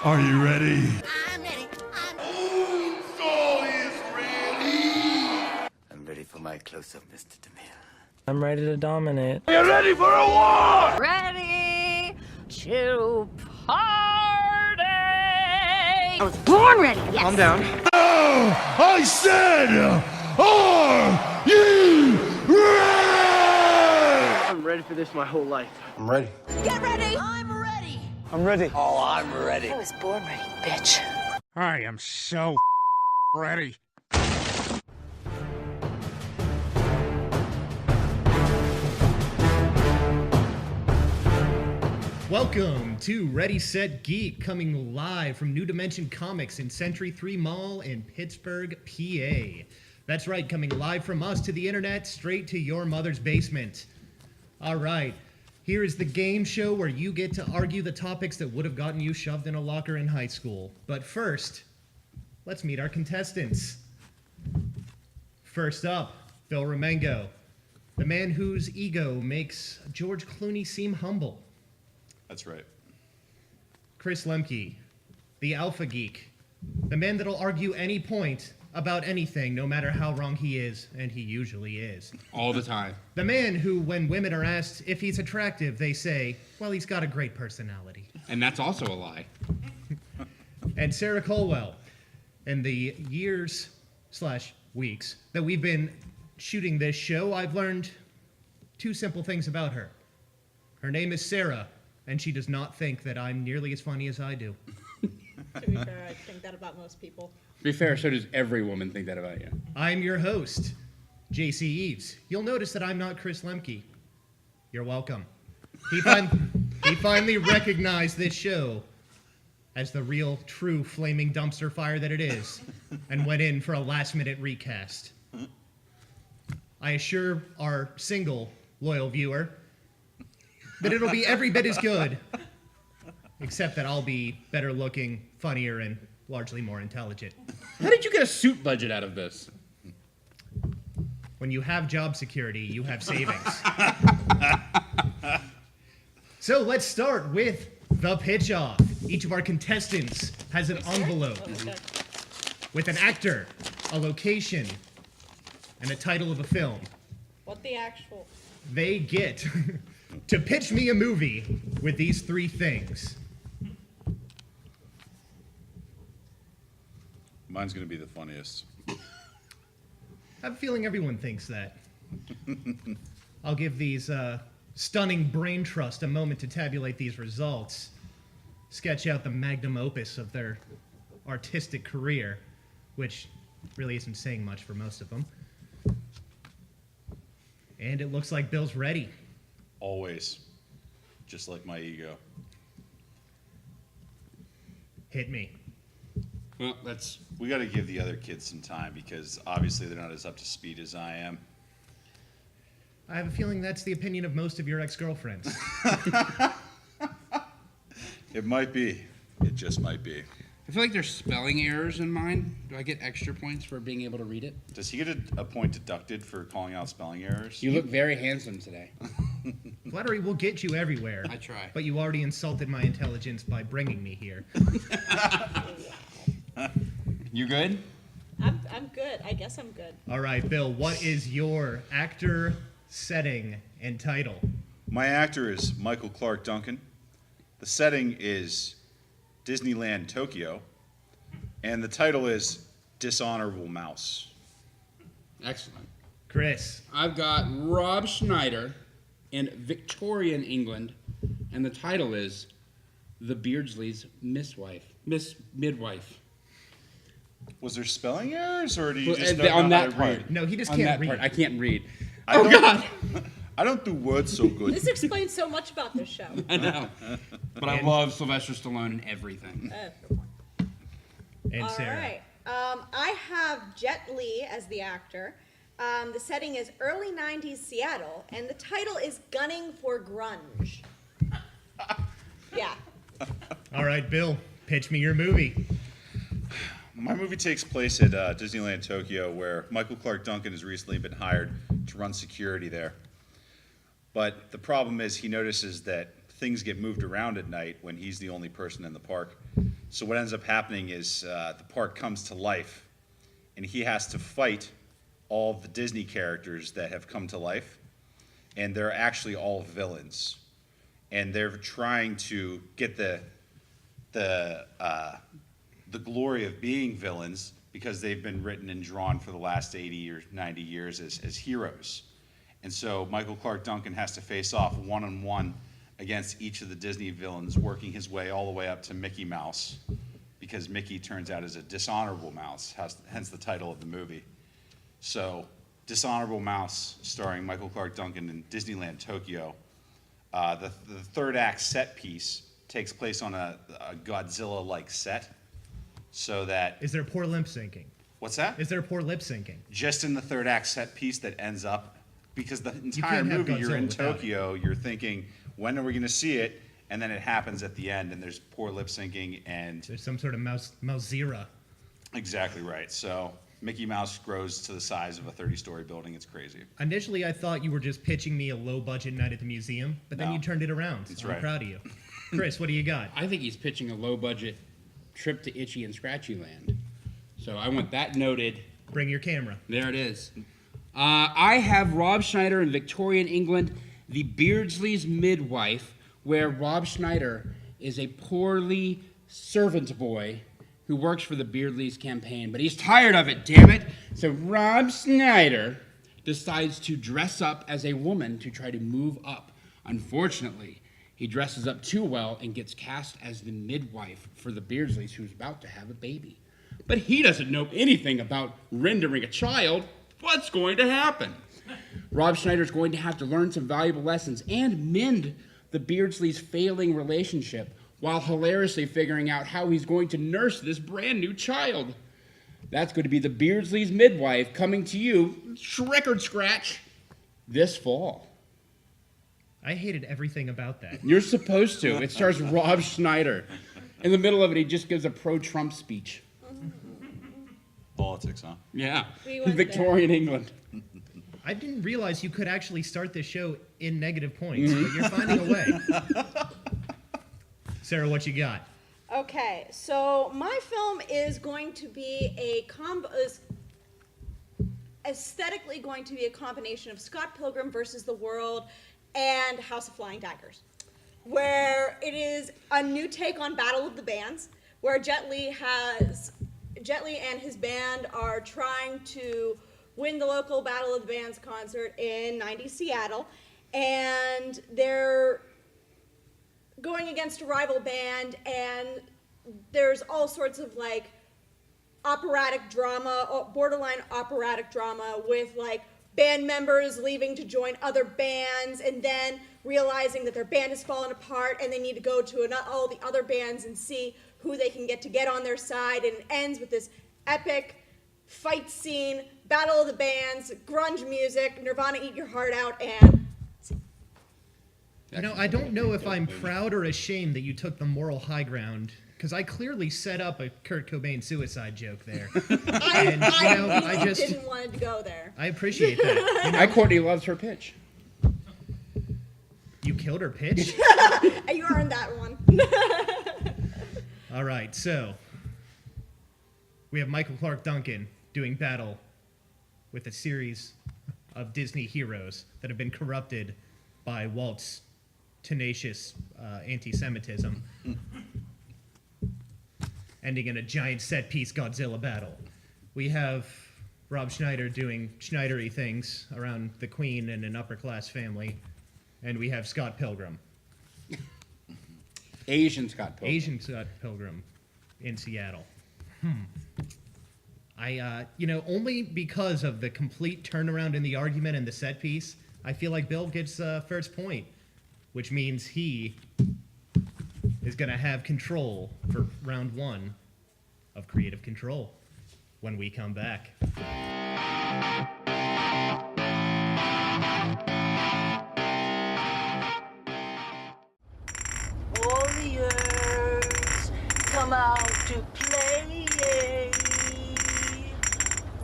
Are you ready? I'm ready. Soul is ready. I'm ready for my close-up, Mr. DeMille. I'm ready to dominate. Are you ready for a war? Ready to party. I was born ready. Yes. Calm down. Oh, I said, are you ready? I'm ready for this my whole life. I'm ready. Get ready. I'm ready. I'm ready. Oh, I'm ready. I was born ready, bitch. I am so ready. Welcome to Ready, Set, Geek, coming live from New Dimension Comics in Century 3 Mall in Pittsburgh, PA. That's right, coming live from us to the internet, straight to your mother's basement. All right, here is the game show where you get to argue the topics that would have gotten you shoved in a locker in high school. But first, let's meet our contestants. First up, Bill Romango, the man whose ego makes George Clooney seem humble. That's right. Chris Lemke, the alpha geek, the man that'll argue any point about anything, no matter how wrong he is, and he usually is. All the time. The man who, when women are asked if he's attractive, they say, well, he's got a great personality. And that's also a lie. And Sarah Colwell, in the years/weeks that we've been shooting this show, I've learned two simple things about her. Her name is Sarah, and she does not think that I'm nearly as funny as I do. To be fair, I think that about most people. To be fair, so does every woman think that about you. I'm your host, JC Eaves. You'll notice that I'm not Chris Lemke. You're welcome. He finally recognized this show as the real, true, flaming dumpster fire that it is, and went in for a last-minute recast. I assure our single, loyal viewer that it'll be every bit as good, except that I'll be better looking, funnier, and largely more intelligent. How did you get a suit budget out of this? When you have job security, you have savings. So let's start with the pitch off. Each of our contestants has an envelope with an actor, a location, and a title of a film. What the actual? They get to pitch me a movie with these three things. Mine's going to be the funniest. I have a feeling everyone thinks that. I'll give these stunning brain trust a moment to tabulate these results, sketch out the magnum opus of their artistic career, which really isn't saying much for most of them. And it looks like Bill's ready. Always. Just like my ego. Hit me. Well, that's... We got to give the other kids some time because obviously they're not as up to speed as I am. I have a feeling that's the opinion of most of your ex-girlfriends. It might be. It just might be. I feel like there's spelling errors in mine. Do I get extra points for being able to read it? Does he get a point deducted for calling out spelling errors? You look very handsome today. Flattery will get you everywhere. I try. But you already insulted my intelligence by bringing me here. You good? I'm good. I guess I'm good. All right, Bill, what is your actor, setting, and title? My actor is Michael Clark Duncan. The setting is Disneyland, Tokyo. And the title is Dishonorable Mouse. Excellent. Chris. I've got Rob Schneider in Victorian England, and the title is The Beardsley's Midwife. Was there spelling errors, or do you just on know how that to part? read? No, he just On can't that read. part, I can't read. God! I don't do words so good. This explains so much about this show. I know. But I love Sylvester Stallone and everything. And All Sarah. right. I have Jet Li as the actor. The setting is early 90s Seattle, and the title is Gunning for Grunge. Yeah. All right, Bill, pitch me your movie. My movie takes place at Disneyland Tokyo, where Michael Clark Duncan has recently been hired to run security there. But the problem is he notices that things get moved around at night when he's the only person in the park. So what ends up happening is the park comes to life, and he has to fight all of the Disney characters that have come to life, and they're actually all villains, and they're trying to get the glory of being villains because they've been written and drawn for the last 80 or 90 years as heroes. And so Michael Clark Duncan has to face off one-on-one against each of the Disney villains, working his way all the way up to Mickey Mouse, because Mickey turns out as a dishonorable mouse, hence the title of the movie. So, Dishonorable Mouse, starring Michael Clark Duncan in Disneyland Tokyo. The third act set piece takes place on a Godzilla-like set, so that... Is there poor lip syncing? What's that? Is there poor lip syncing? Just in the third act set piece that ends up, because the entire can't have movie, you're in Godzilla without Tokyo, you're thinking, when are we going to see it? And then it happens at the end, and there's poor lip syncing, and... There's some sort of Mousera. Exactly right. So Mickey Mouse grows to the size of a 30-story building. It's crazy. Initially, I thought you were just pitching me a low-budget night at the museum, but then No. you turned it around. That's I'm right. proud of you. Chris, what do you got? I think he's pitching a low-budget trip to Itchy and Scratchy Land. So I want that noted. Bring your camera. There it is. I have Rob Schneider in Victorian England, The Beardsley's Midwife, where Rob Schneider is a poorly servant boy who works for the Beardsley's campaign, but he's tired of it, damn it. So Rob Schneider decides to dress up as a woman to try to move up. Unfortunately, he dresses up too well and gets cast as the midwife for the Beardsleys, who's about to have a baby. But he doesn't know anything about rendering a child. What's going to happen? Rob Schneider's going to have to learn some valuable lessons and mend the Beardsleys' failing relationship while hilariously figuring out how he's going to nurse this brand new child. That's going to be the Beardsleys' Midwife coming to you, record scratch, this fall. I hated everything about that. You're supposed to. It stars Rob Schneider. In the middle of it, he just gives a pro-Trump speech. Politics, huh? Yeah. We went Victorian England. I didn't realize you could actually start this show in negative points, but you're finding a way. Sarah, what you got? Okay, so my film is going to be is aesthetically going to be a combination of Scott Pilgrim versus the World and House of Flying Daggers, where it is a new take on Battle of the Bands, where Jet Li and his band are trying to win the local Battle of the Bands concert in 90s Seattle, and they're going against a rival band, and there's all sorts of like operatic drama, borderline operatic drama with like band members leaving to join other bands and then realizing that their band has fallen apart and they need to go to all the other bands and see who they can get on their side, and it ends with this epic fight scene, Battle of the Bands, grunge music, Nirvana Eat Your Heart Out, and... You know, I don't know if I'm proud or ashamed that you took the moral high ground, because I clearly set up a Kurt Cobain suicide joke there. I didn't want to go there. I appreciate that. You know, Courtney loves her pitch. you killed her pitch? You earned that one. All right, so we have Michael Clark Duncan doing battle with a series of Disney heroes that have been corrupted by Walt's tenacious anti-Semitism, ending in a giant set-piece Godzilla battle. We have Rob Schneider doing Schneidery things around the Queen and an upper-class family, and we have Scott Pilgrim. Asian Scott Pilgrim. Asian Scott Pilgrim in Seattle. Only because of the complete turnaround in the argument and the set piece, I feel like Bill gets first point, which means he is going to have control for round one of Creative Control when we come back. Warriors, come out to play.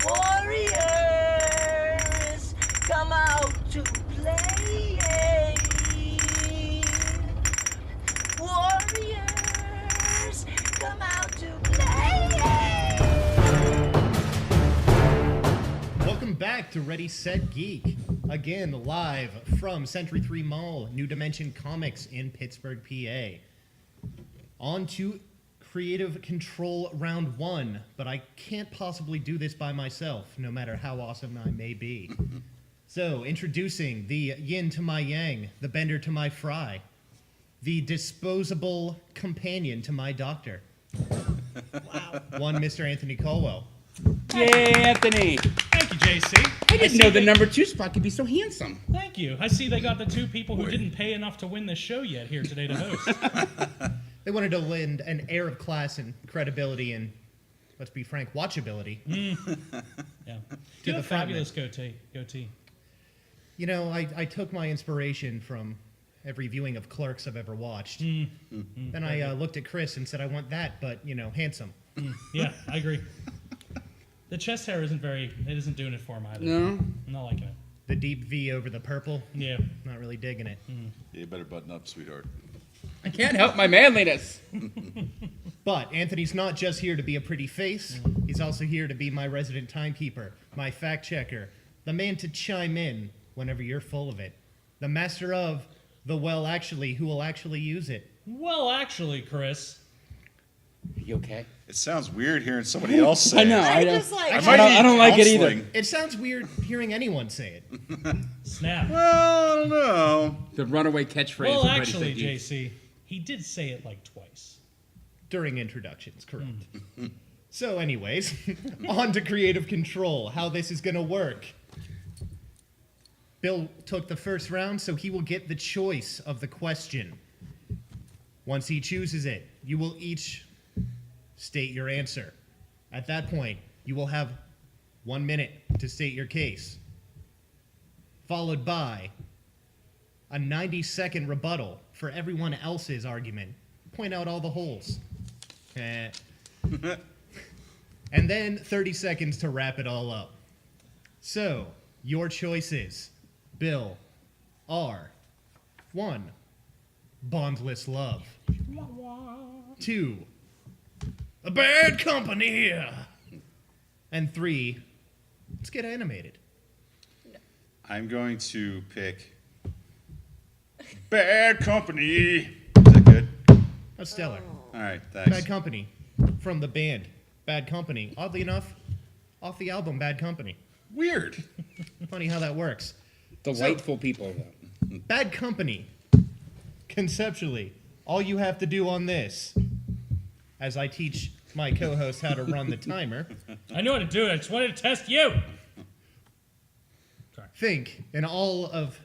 Warriors, come out to play. back to Ready, Set, Geek. Again, live from Century 3 Mall, New Dimension Comics in Pittsburgh, PA. On to Creative Control Round 1, but I can't possibly do this by myself, no matter how awesome I may be. So, introducing the yin to my yang, the bender to my fry, the disposable companion to my doctor. Wow. One Mr. Anthony Colwell. Yay, Anthony! Thank you, JC. I didn't know the number 2 spot could be so handsome. Thank you. I see they got the two people who didn't pay enough to win this show yet here today to host. They wanted to lend an air of class and credibility and, let's be frank, watchability. Yeah. You have a fabulous goatee. You know, I took my inspiration from every viewing of Clerks I've ever watched. Then I looked at Chris and said, I want that, but, you know, handsome. Yeah, I agree. The chest hair isn't doing it for him either. No? I'm not liking it. The deep V over the purple. Yeah. Not really digging it. Yeah, you better button up, sweetheart. I can't help my manliness. But Anthony's not just here to be a pretty face. He's also here to be my resident timekeeper, my fact checker, the man to chime in whenever you're full of it, the master of the well actually who will actually use it. Well, actually, Chris. You okay? It sounds weird hearing somebody else say I know. it. I just like, I don't like it either. Counseling. It sounds weird hearing anyone say it. Snap. Well, I don't know. The runaway catchphrase. Well, of Ready, actually, Set, Geek. JC, he did say it like twice. During introductions, correct. So anyways, on to creative control, how this is going to work. Bill took the first round, so he will get the choice of the question. Once he chooses it, you will each state your answer. At that point, you will have 1 minute to state your case, followed by a 90-second rebuttal for everyone else's argument. Point out all the holes. And then 30 seconds to wrap it all up. So, your choices, Bill, are 1, Bondless Love. 2, A Bad Company. And 3, let's get animated. I'm going to pick Bad Company. Is that good? That's stellar. All right, thanks. Bad Company from the band Bad Company. Oddly enough, off the album Bad Company. Weird. Funny how that works. Delightful people. Bad Company. Conceptually, all you have to do on this, as I teach my co-host how to run the timer, I know how to do it. I just wanted to test you. think in all of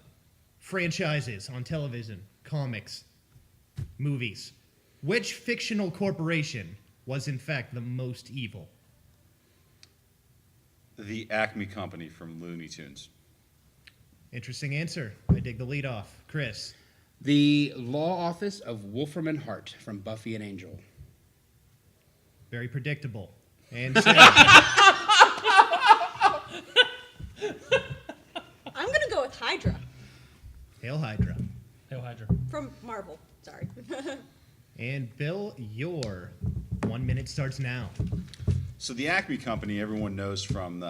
franchises on television, comics, movies, which fictional corporation was in fact the most evil? The Acme Company from Looney Tunes. Interesting answer. I dig the lead off. Chris. The law office of Wolfram and Hart from Buffy and Angel. Very predictable. And Sarah. I'm going to go with Hydra Hail Hydra. Hail Hydra. from Marvel. Sorry. And Bill, your 1 minute starts now. So the Acme Company, everyone knows from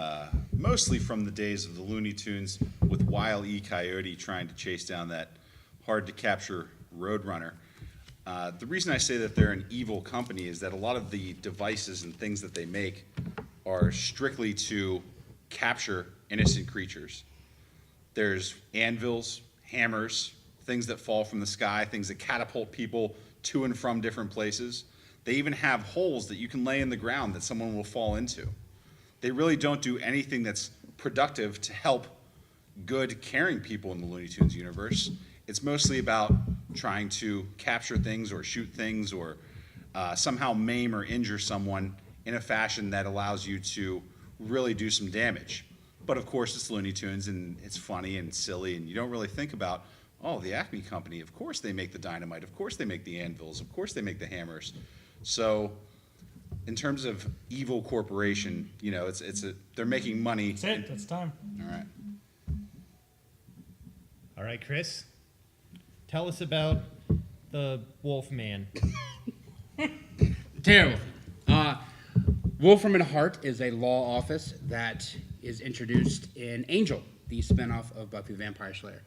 mostly from the days of the Looney Tunes with Wile E. Coyote trying to chase down that hard-to-capture Roadrunner. The reason I say that they're an evil company is that a lot of the devices and things that they make are strictly to capture innocent creatures. There's anvils, hammers, things that fall from the sky, things that catapult people to and from different places. They even have holes that you can lay in the ground that someone will fall into. They really don't do anything that's productive to help good, caring people in the Looney Tunes universe. It's mostly about trying to capture things or shoot things or somehow maim or injure someone in a fashion that allows you to really do some damage. But of course, it's Looney Tunes and it's funny and silly, and you don't really think about, oh, the Acme Company, of course they make the dynamite, of course they make the anvils, of course they make the hammers. So in terms of evil corporation, you know, they're making money. That's it. That's time. All right. All right, Chris. Tell us about the Wolfman. Terrible. Wolfram and Hart is a law office that is introduced in Angel, the spinoff of Buffy the Vampire Slayer.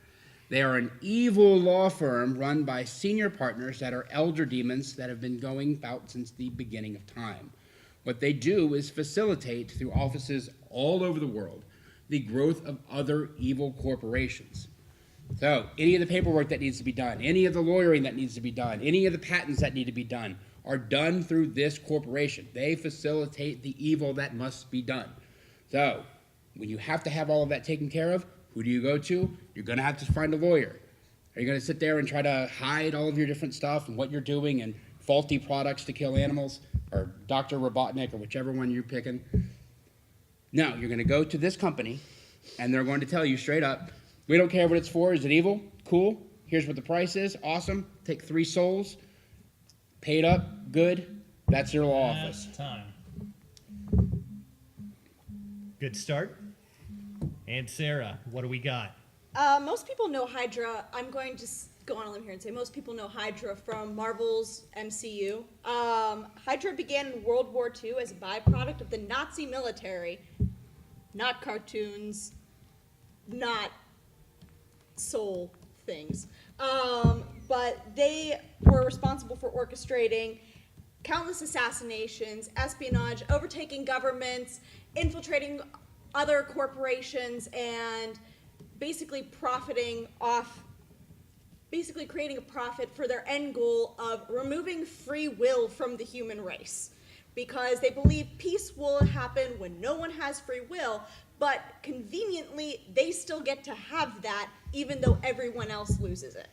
They are an evil law firm run by senior partners that are elder demons that have been going about since the beginning of time. What they do is facilitate, through offices all over the world, the growth of other evil corporations. So, any of the paperwork that needs to be done, any of the lawyering that needs to be done, any of the patents that need to be done, are done through this corporation. They facilitate the evil that must be done. So, when you have to have all of that taken care of, who do you go to? You're going to have to find a lawyer. Are you going to sit there and try to hide all of your different stuff and what you're doing and faulty products to kill animals, or Dr. Robotnik, or whichever one you're picking? No, you're going to go to this company, and they're going to tell you straight up, we don't care what it's for. Is it evil? Cool. Here's what the price is. Awesome. Take 3 souls. Paid up. Good. That's your law office. Time. Good start. And Sarah, what do we got? Most people know Hydra. I'm going to go on a limb here and say most people know Hydra from Marvel's MCU. Hydra began in World War II as a byproduct of the Nazi military. Not cartoons, not soul things. But they were responsible for orchestrating countless assassinations, espionage, overtaking governments, infiltrating other corporations, and basically profiting off, basically creating a profit for their end goal of removing free will from the human race. Because they believe peace will happen when no one has free will, but conveniently, they still get to have that even though everyone else loses it.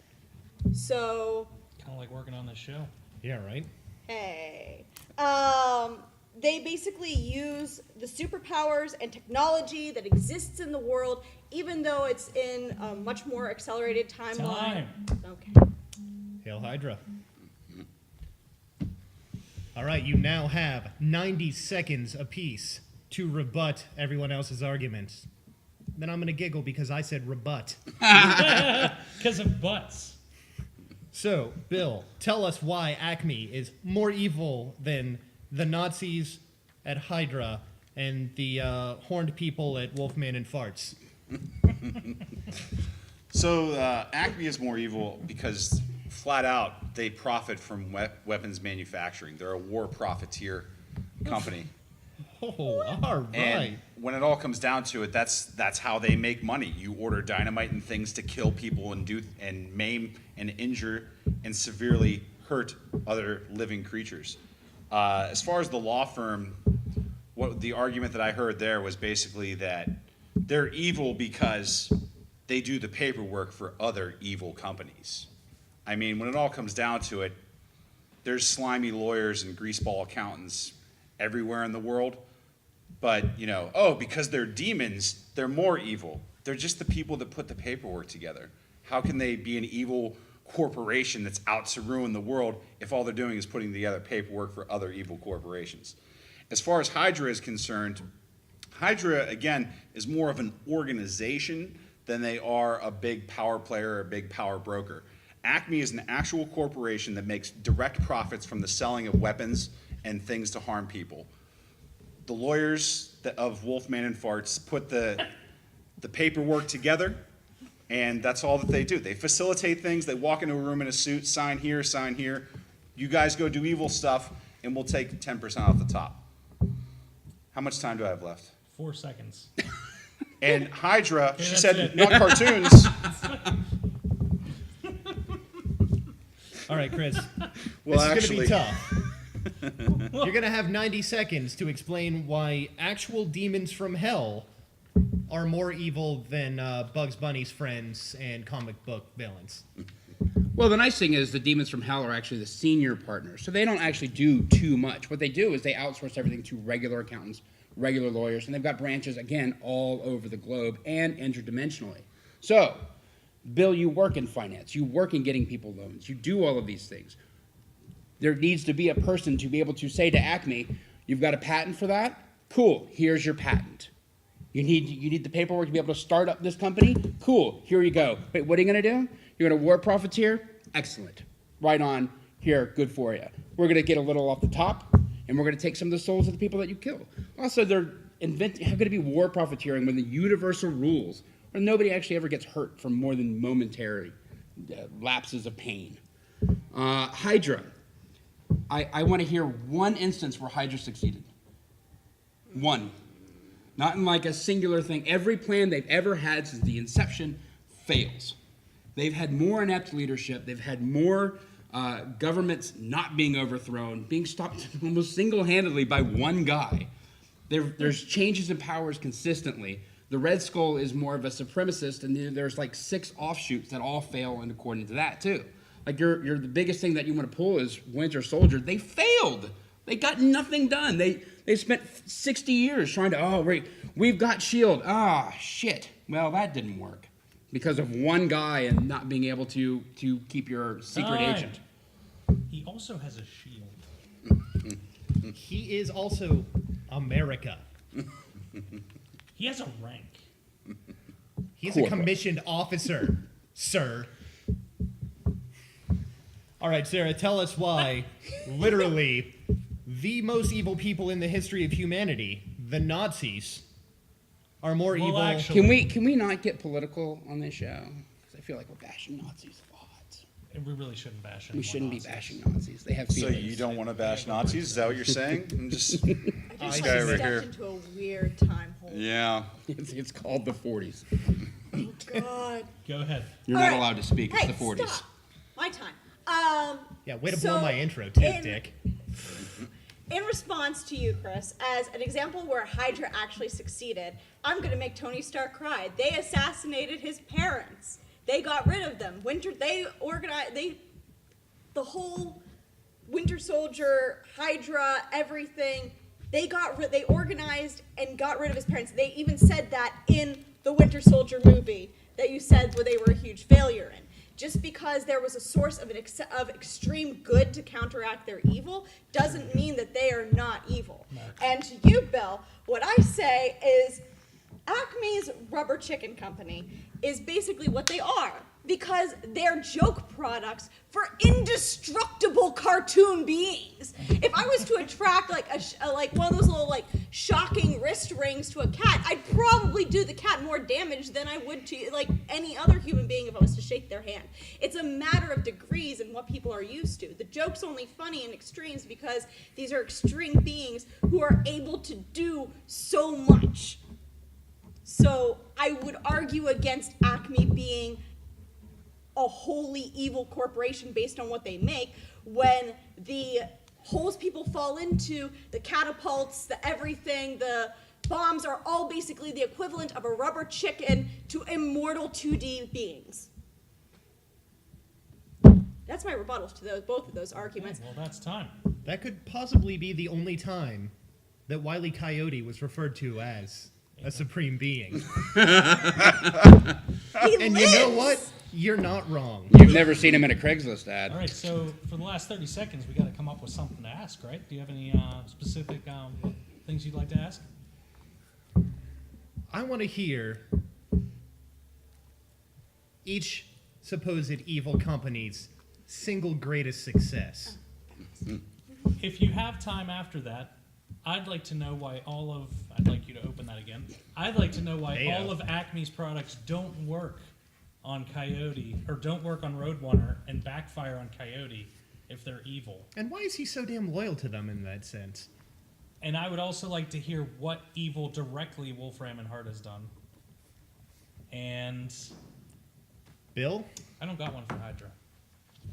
So... Kind of like working on this show. Yeah, right? Hey. They basically use the superpowers and technology that exists in the world, even though it's in a much more accelerated timeline. Okay. Hail Hydra. All right, you now have 90 seconds apiece to rebut everyone else's arguments. Then I'm going to giggle because I said rebut. Because of butts. So, Bill, tell us why Acme is more evil than the Nazis at Hydra and the horned people at Wolfman and Farts. So Acme is more evil because, flat out, they profit from weapons manufacturing. They're a war profiteer company. Oh, all right. And when it all comes down to it, that's how they make money. You order dynamite and things to kill people and maim and injure and severely hurt other living creatures. As far as the law firm, what the argument that I heard there was basically that they're evil because they do the paperwork for other evil companies. I mean, when it all comes down to it, there's slimy lawyers and greaseball accountants everywhere in the world. But, because they're demons, they're more evil. They're just the people that put the paperwork together. How can they be an evil corporation that's out to ruin the world if all they're doing is putting together paperwork for other evil corporations? As far as Hydra is concerned, Hydra, again, is more of an organization than they are a big power player or a big power broker. Acme is an actual corporation that makes direct profits from the selling of weapons and things to harm people. The lawyers of Wolfman and Farts put the paperwork together, and that's all that they do. They facilitate things. They walk into a room in a suit, sign here, sign here. You guys go do evil stuff, and we'll take 10% off the top. How much time do I have left? 4 seconds. And Hydra, she that's said, it. not cartoons. All right, Chris. Well, this is going actually, to be tough. You're going to have 90 seconds to explain why actual demons from hell are more evil than Bugs Bunny's friends and comic book villains. Well, the nice thing is the demons from hell are actually the senior partners, so they don't actually do too much. What they do is they outsource everything to regular accountants, regular lawyers, and they've got branches, again, all over the globe and interdimensionally. So, Bill, you work in finance. You work in getting people loans. You do all of these things. There needs to be a person to be able to say to Acme, you've got a patent for that? Cool, here's your patent. You need the paperwork to be able to start up this company? Cool, here you go. Wait, what are you going to do? You're going to war profiteer? Excellent. Right on. Here, good for you. We're going to get a little off the top, and we're going to take some of the souls of the people that you kill. Also, they're how could it be war profiteering when the universal rules, or nobody actually ever gets hurt from more than momentary lapses of pain? Hydra. I want to hear one instance where Hydra succeeded. One. Not in like a singular thing. Every plan they've ever had since the inception fails. They've had more inept leadership. They've had more governments not being overthrown, being stopped almost single-handedly by one guy. There's changes in powers consistently. The Red Skull is more of a supremacist, and there's like 6 offshoots that all fail in according to that too. Like you're the biggest thing that you want to pull is Winter Soldier. They failed. They got nothing done. They spent 60 years trying to, we've got S.H.I.E.L.D. Shit. Well, that didn't work because of one guy and not being able to keep your secret agent. He also has a shield. He is also America. He has a rank. He's a commissioned officer, sir. All right, Sarah, tell us why, literally, the most evil people in the history of humanity, the Nazis, are more evil. Actually, Can we not get political on this show? Because I feel like we're bashing Nazis a lot. and we really shouldn't bash. We shouldn't be bashing Nazis. They have So feelings. you don't want to bash Nazis? Is that what you're saying? I'm just I this just guy over stepped here. into a weird time hole. Yeah. It's called the 40s. God. Go ahead. You're All not right. allowed to speak. It's Hey, the 40s. stop. My time. Yeah, way to So, blow my intro, too, in- Dick. In response to you, Chris, as an example where Hydra actually succeeded, I'm going to make Tony Stark cry. They assassinated his parents. They got rid of them. The whole Winter Soldier, Hydra, everything, they organized and got rid of his parents. They even said that in the Winter Soldier movie that you said where they were a huge failure in. Just because there was a source of extreme good to counteract their evil doesn't mean that they are not evil. And to you, Bill, what I say is Acme's Rubber Chicken Company is basically what they are, because they're joke products for indestructible cartoon beings. If I was to attract like like one of those little like shocking wrist rings to a cat, I'd probably do the cat more damage than I would to like any other human being if I was to shake their hand. It's a matter of degrees and what people are used to. The joke's only funny in extremes because these are extreme beings who are able to do so much. So I would argue against Acme being a wholly evil corporation based on what they make, when the holes people fall into, the catapults, the everything, the bombs are all basically the equivalent of a rubber chicken to immortal 2D beings. That's my rebuttals to both of those arguments. Well, that's time. That could possibly be the only time that Wile E. Coyote was referred to as a supreme being. And you know what? You're not wrong. You've never seen him in a Craigslist ad. All right, so for the last 30 seconds, we got to come up with something to ask, right? Do you have any specific things you'd like to ask? I want to hear each supposed evil company's single greatest success. If you have time after that, I'd like to know why I'd like you to open that again. I'd like to know why all of Acme's products don't work on Coyote, or don't work on Roadrunner and backfire on Coyote if they're evil. And why is he so damn loyal to them in that sense? And I would also like to hear what evil directly Wolfram and Hart has done. And Bill, I don't got one for Hydra.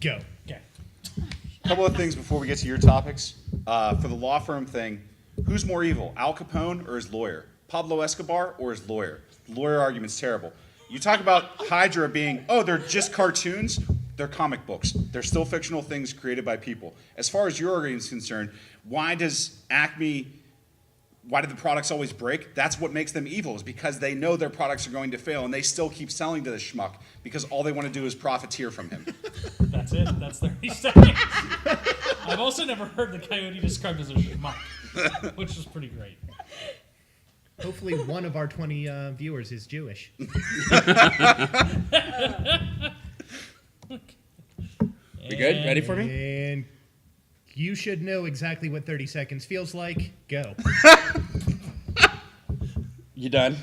go. Okay. A couple of things before we get to your topics. For the law firm thing, who's more evil, Al Capone or his lawyer? Pablo Escobar or his lawyer? The lawyer argument's terrible. You talk about Hydra being, they're just cartoons. They're comic books. They're still fictional things created by people. As far as your argument is concerned, why do the products always break? That's what makes them evil, is because they know their products are going to fail, and they still keep selling to the schmuck because all they want to do is profiteer from him. That's it. That's 30 seconds. I've also never heard the Coyote described as a schmuck, which is pretty great. Hopefully one of our 20 viewers is Jewish. We good? Ready for me? And you should know exactly what 30 seconds feels like. Go. You done?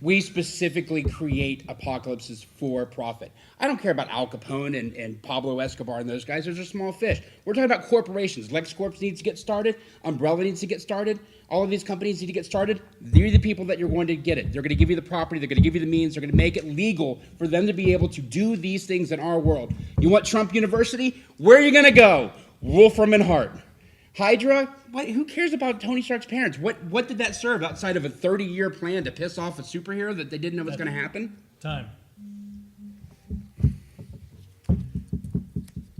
We specifically create apocalypses for profit. I don't care about Al Capone and Pablo Escobar and those guys. Those are small fish. We're talking about corporations. LexCorp needs to get started. Umbrella needs to get started. All of these companies need to get started. They're the people that you're going to get it. They're going to give you the property. They're going to give you the means. They're going to make it legal for them to be able to do these things in our world. You want Trump University? Where are you going to go? Wolfram and Hart. Hydra? Who cares about Tony Stark's parents? What did that serve outside of a 30-year plan to piss off a superhero that they didn't know was going to happen? Time.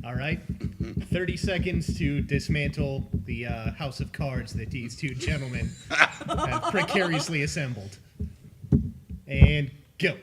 All right. 30 seconds to dismantle the house of cards that these two gentlemen have precariously assembled. And go.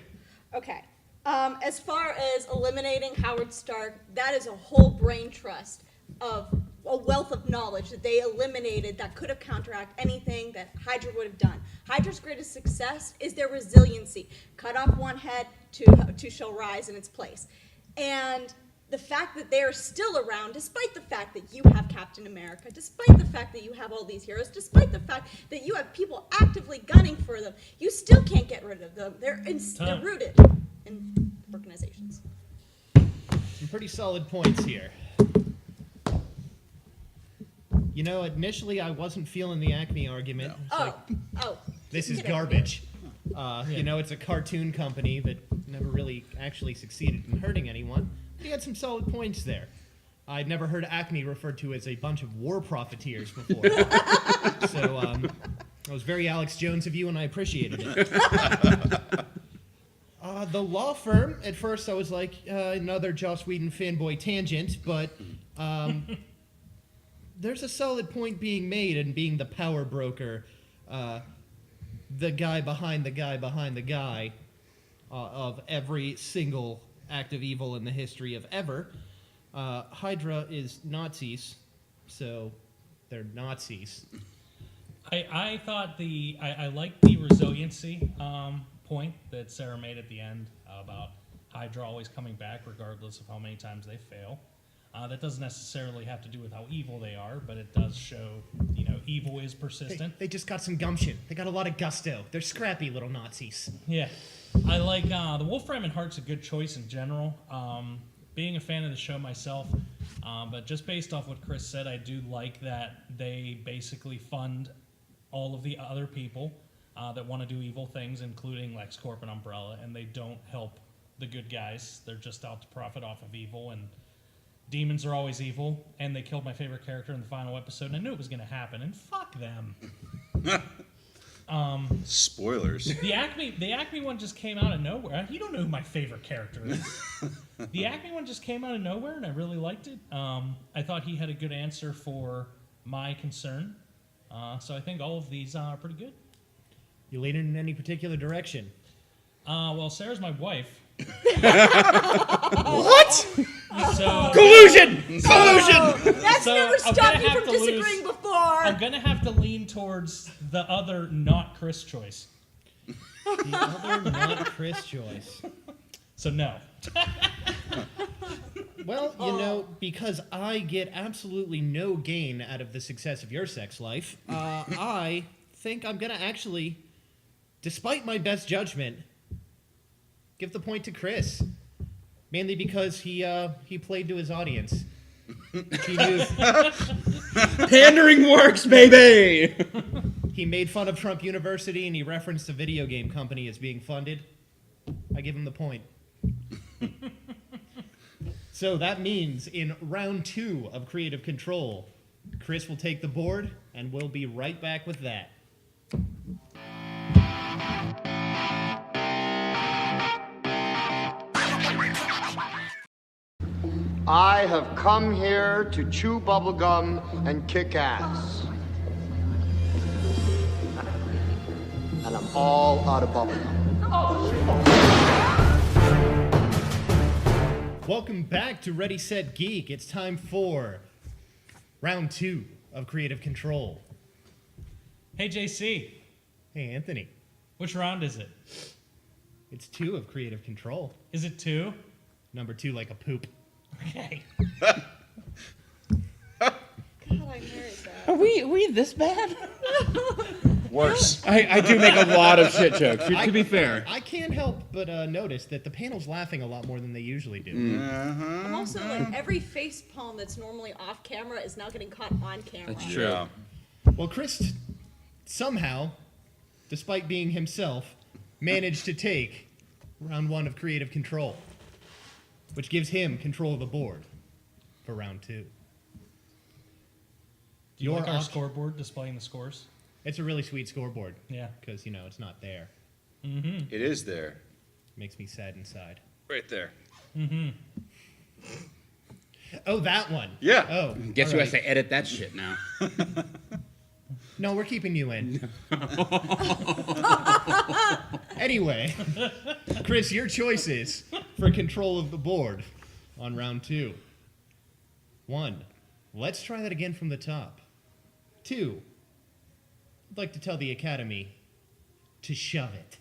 Okay. As far as eliminating Howard Stark, that is a whole brain trust of a wealth of knowledge that they eliminated that could have counteracted anything that Hydra would have done. Hydra's greatest success is their resiliency. Cut off one head, two shall rise in its place. And the fact that they are still around, despite the fact that you have Captain America, despite the fact that you have all these heroes, despite the fact that you have people actively gunning for them, you still can't get rid of them. They're rooted in organizations. Some pretty solid points here. You know, initially I wasn't feeling the Acme argument. This is garbage. You know, it's a cartoon company that never really actually succeeded in hurting anyone. He had some solid points there. I'd never heard Acme referred to as a bunch of war profiteers before. So, that was very Alex Jones of you, and I appreciated it. The law firm, at first I was like, another Joss Whedon fanboy tangent, but there's a solid point being made in being the power broker, the guy behind the guy behind the guy of every single act of evil in the history of ever. Hydra is Nazis, so they're Nazis. I thought I liked the resiliency point that Sarah made at the end about Hydra always coming back regardless of how many times they fail. That doesn't necessarily have to do with how evil they are, but it does show, evil is persistent. They just got some gumption. They got a lot of gusto. They're scrappy little Nazis. Yeah. I like the Wolfram and Hart's a good choice in general. Being a fan of the show myself, but just based off what Chris said, I do like that they basically fund all of the other people that want to do evil things, including LexCorp and Umbrella, and they don't help the good guys. They're just out to profit off of evil, and demons are always evil, and they killed my favorite character in the final episode, and I knew it was going to happen, and fuck them. Spoilers. The Acme one just came out of nowhere. You don't know who my favorite character is. The Acme one just came out of nowhere, and I really liked it. I thought he had a good answer for my concern. So I think all of these are pretty good. You leaning in any particular direction? Well, Sarah's my wife. What? So, Collusion! That's never stopped me from disagreeing before. I'm going to have to lean towards the other not Chris choice. The other not Chris choice. So no. Well, because I get absolutely no gain out of the success of your sex life, I think I'm going to actually, despite my best judgment, give the point to Chris. Mainly because he played to his audience. He knew Pandering works, baby! he made fun of Trump University and he referenced a video game company as being funded. I give him the point. So that means in round 2 of Creative Control, Chris will take the board and we'll be right back with that. I have come here to chew bubblegum and kick ass. And I'm all out of bubblegum. Welcome back to Ready, Set, Geek. It's time for round 2 of Creative Control. Hey, JC. Hey, Anthony. Which round is it? It's 2 of Creative Control. Is it 2? Number 2 like a poop. Okay. God, I married that. Are we this bad? Worse. I do make a lot of shit jokes, to be fair. I can't help but notice that the panel's laughing a lot more than they usually do. I'm also like every face palm that's normally off camera is now getting caught on camera. That's true. Yeah. Well, Chris somehow, despite being himself, managed to take round 1 of creative control, which gives him control of the board for round 2. Do you like our scoreboard displaying the scores? It's a really sweet scoreboard. Yeah. Because, it's not there. It is there. Makes me sad inside. Right there. Oh, that one. Yeah. Oh. Guess who all has to edit that shit now? No, we're keeping you in. Anyway, Chris, your choices for control of the board on round 2. 1, let's try that again from the top. 2, I'd like to tell the Academy to shove it.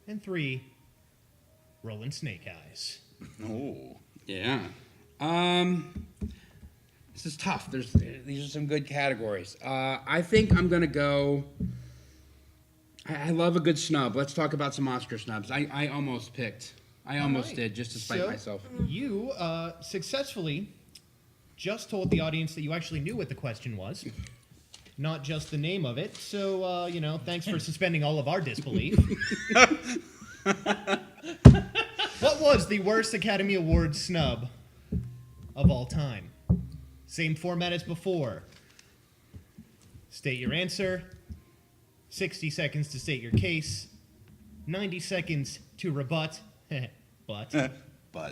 And 3, rolling snake eyes. Oh. Yeah. This is tough. These are some good categories. I think I'm gonna go. I love a good snub. Let's talk about some Oscar snubs. I almost picked. I almost did, just to spite myself. You successfully just told the audience that you actually knew what the question was, not just the name of it. So, thanks for suspending all of our disbelief. What was the worst Academy Awards snub of all time? Same format as before. State your answer. 60 seconds to state your case. 90 seconds to rebut. But.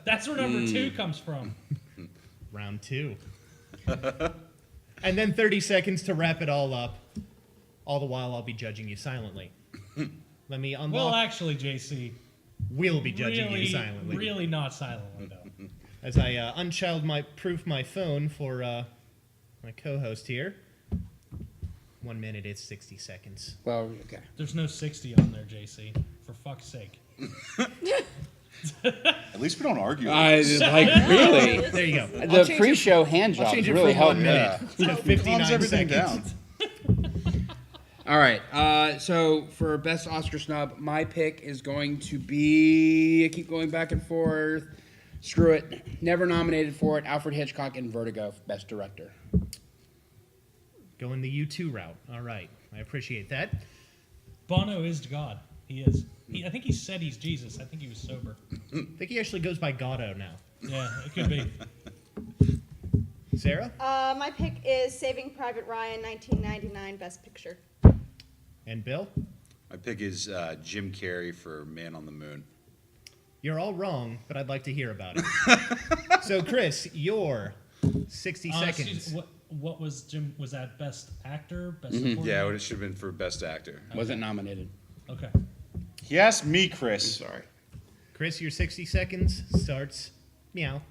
That's where number 2 comes from. Round 2. And then 30 seconds to wrap it all up. All the while, I'll be judging you silently. Let me unlock. Well, actually, JC. We'll be judging you silently. Really not silently, though. As I unchild-proof my phone for my co-host here. 1 minute is 60 seconds. Well, okay. There's no 60 on there, JC. For fuck's sake. At least we don't argue. Really? There you go. The pre-show hand jobs really helped me. To 59 seconds. Down. All right. So for best Oscar snub, my pick is going to be. I keep going back and forth. Screw it. Never nominated for it. Alfred Hitchcock and Vertigo, best director. Going the U2 route. All right. I appreciate that. Bono is God. He is. I think he said he's Jesus. I think he was sober. I think he actually goes by Goddo now. Yeah, it could be. Sarah? My pick is Saving Private Ryan, 1999, Best Picture. And Bill? My pick is Jim Carrey for Man on the Moon. You're all wrong, but I'd like to hear about it. So, Chris, your 60 seconds. Excuse, what was Jim? Was that best actor? Best supporting? Yeah, it should have been for Best Actor. Wasn't nominated. Okay. He asked me, Chris. Sorry. Chris, your 60 seconds starts meow.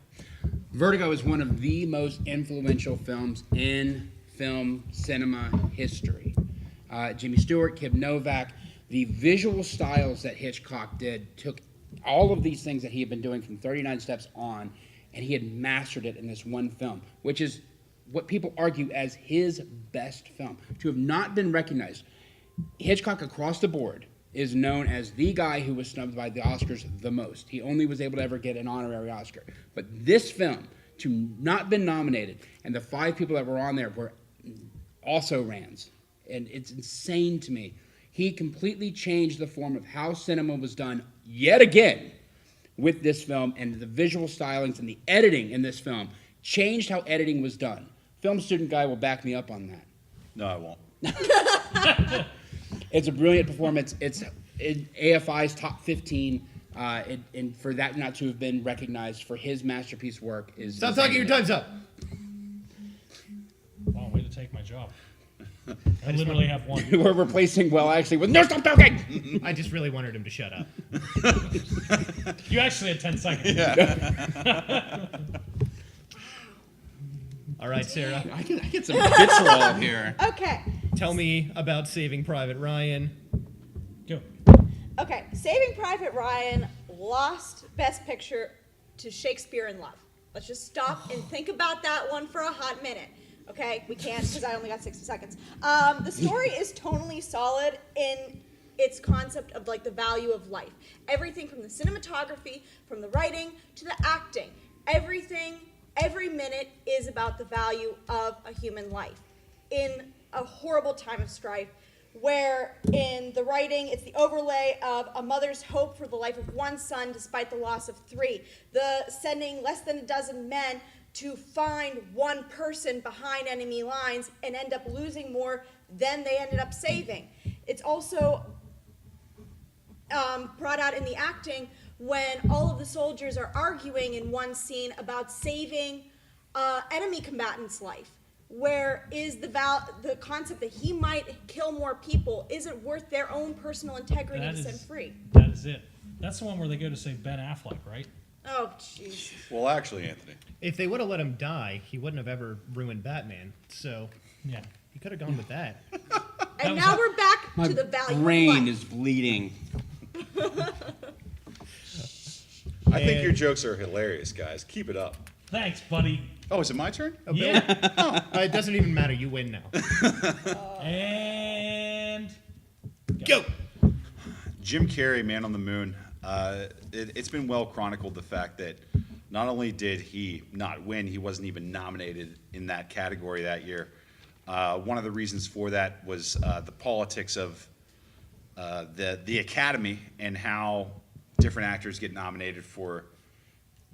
Vertigo is one of the most influential films in film cinema history. Jimmy Stewart, Kim Novak, the visual styles that Hitchcock did took all of these things that he had been doing from 39 Steps on, and he had mastered it in this one film, which is what people argue as his best film. To have not been recognized, Hitchcock across the board is known as the guy who was snubbed by the Oscars the most. He only was able to ever get an honorary Oscar. But this film, to not been nominated, and the 5 people that were on there were also Rands. And it's insane to me. He completely changed the form of how cinema was done yet again with this film, and the visual stylings and the editing in this film changed how editing was done. Film student guy will back me up on that. No, I won't. It's a brilliant performance. It's in AFI's top 15, and for that not to have been recognized for his masterpiece work is... Stop talking, your time's up. Wow, way to take my job. I literally have one. We're replacing Well actually with no, stop talking! I just really wanted him to shut up. You actually had 10 seconds. Yeah. All right, Sarah. I get some vitriol here. Okay. Tell me about Saving Private Ryan. Go. Okay, Saving Private Ryan lost Best Picture to Shakespeare in Love. Let's just stop and think about that one for a hot minute. Okay, we can't because I only got 60 seconds. The story is tonally solid in its concept of like the value of life. Everything from the cinematography, from the writing to the acting, everything, every minute is about the value of a human life in a horrible time of strife. Where in the writing, it's the overlay of a mother's hope for the life of one son despite the loss of 3. The sending less than a dozen men to find one person behind enemy lines and end up losing more than they ended up saving. It's also brought out in the acting when all of the soldiers are arguing in one scene about saving enemy combatant's life. Where is the concept that he might kill more people isn't worth their own personal integrity to set free? That is it. That's the one where they go to save Ben Affleck, right? Oh, jeez. Well, actually, Anthony. If they would have let him die, he wouldn't have ever ruined Batman. So yeah, he could have gone with that. And now we're back to the value of brain life. is bleeding. I think your jokes are hilarious, guys. Keep it up. Thanks, buddy. Oh, is it my turn? Yeah. It doesn't even matter. You win now. And go. Jim Carrey, Man on the Moon. It's been well chronicled the fact that not only did he not win, he wasn't even nominated in that category that year. One of the reasons for that was the politics of the Academy and how different actors get nominated for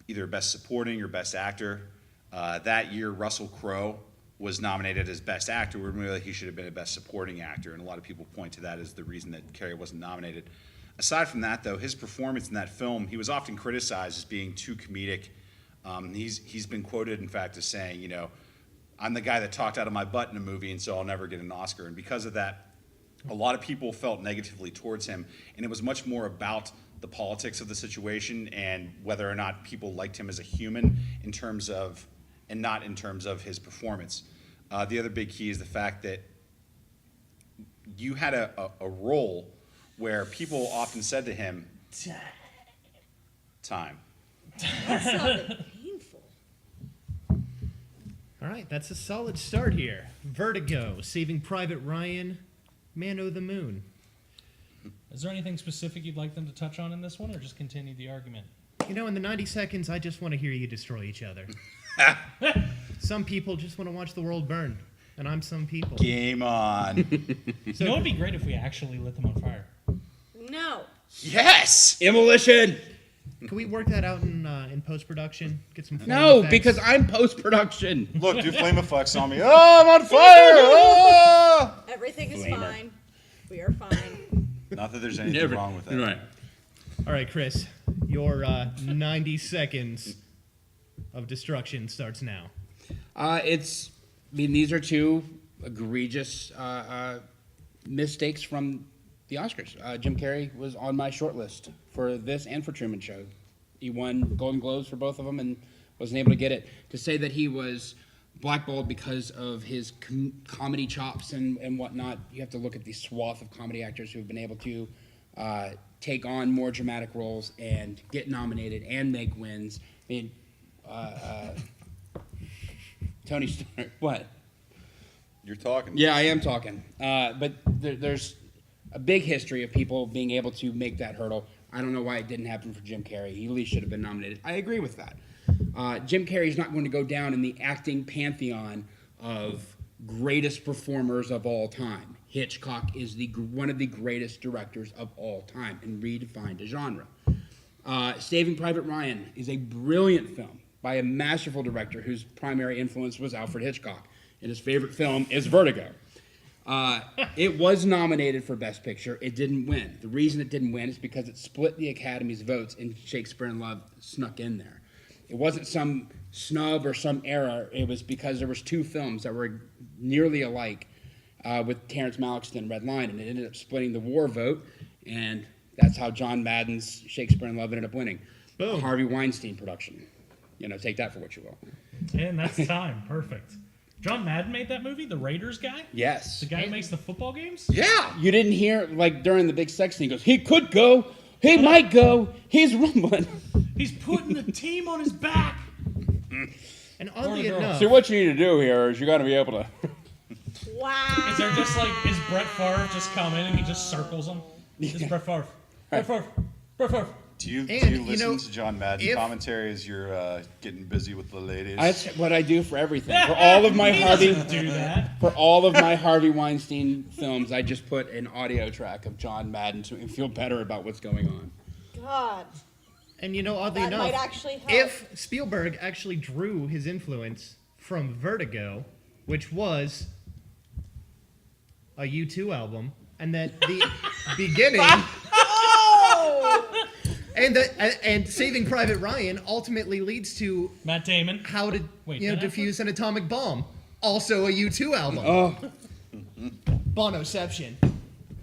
either Best Supporting or Best Actor. That year, Russell Crowe was nominated as Best Actor, when really he should have been a Best Supporting Actor, and a lot of people point to that as the reason that Carrey wasn't nominated. Aside from that, though, his performance in that film, he was often criticized as being too comedic. He's been quoted, in fact, as saying, you know, I'm the guy that talked out of my butt in a movie, and so I'll never get an Oscar. And because of that, a lot of people felt negatively towards him, and it was much more about the politics of the situation and whether or not people liked him as a human in terms of, and not in terms of his performance. The other big key is the fact that you had a role where people often said to him, time. That sounded painful. All right, that's a solid start here. Vertigo, Saving Private Ryan, Man o' the Moon. Is there anything specific you'd like them to touch on in this one, or just continue the argument? You know, in the 90 seconds, I just want to hear you destroy each other. Some people just want to watch the world burn, and I'm some people. Game on. You know, it'd be great if we actually lit them on fire. No. Yes! Immolition! Can we work that out in post-production? Get some flame No, effects? because I'm post-production. Look, do flame effects on me. Oh, I'm on fire! Oh! Everything is Flamer. fine. We are fine. Not that there's anything wrong with that. Right. All right, Chris, your 90 seconds of destruction starts now. These are two egregious mistakes from the Oscars. Jim Carrey was on my short list for this and for Truman Show. He won Golden Globes for both of them and wasn't able to get it. To say that he was blackballed because of his comedy chops and whatnot, you have to look at the swath of comedy actors who have been able to take on more dramatic roles and get nominated and make wins. I mean, Tony Stark, what? You're talking. Yeah, I am talking. But there's a big history of people being able to make that hurdle. I don't know why it didn't happen for Jim Carrey. He at least should have been nominated. I agree with that. Jim Carrey's not going to go down in the acting pantheon of greatest performers of all time. Hitchcock is one of the greatest directors of all time and redefined a genre. Saving Private Ryan is a brilliant film by a masterful director whose primary influence was Alfred Hitchcock, and his favorite film is Vertigo. It was nominated for Best Picture. It didn't win. The reason it didn't win is because it split the Academy's votes and Shakespeare in Love snuck in there. It wasn't some snub or some error. It was because there was two films that were nearly alike with Terrence Malick's Red Line, and it ended up splitting the war vote, and that's how John Madden's Shakespeare in Love ended up winning. Boom. Harvey Weinstein production. You know, take that for what you will. And that's time. Perfect. John Madden made that movie, the Raiders guy? Yes. The guy who makes the football games? Yeah. You didn't hear, like, during the big sex scene, he goes, he could go, he might go, he's rumbling. He's putting the team on his back. And oddly girl. enough, See, what you need to do here is you got to be able to. Wow. Is there just is Brett Favre just come in and he just circles them? It's Brett Favre. Brett Favre. Brett Favre. Do you And, listen to John Madden commentary as you're getting busy with the ladies? That's what I do for everything. For all of my He Harvey, doesn't do that. for all of my Harvey Weinstein films, I just put an audio track of John Madden to feel better about what's going on. God. and oddly That enough, might actually help. if Spielberg actually drew his influence from Vertigo, which was a U2 album, and that the beginning and Saving Private Ryan ultimately leads to Matt Damon. how to Wait, Ben defuse an atomic bomb, also a U2 album. Oh, Bonoception.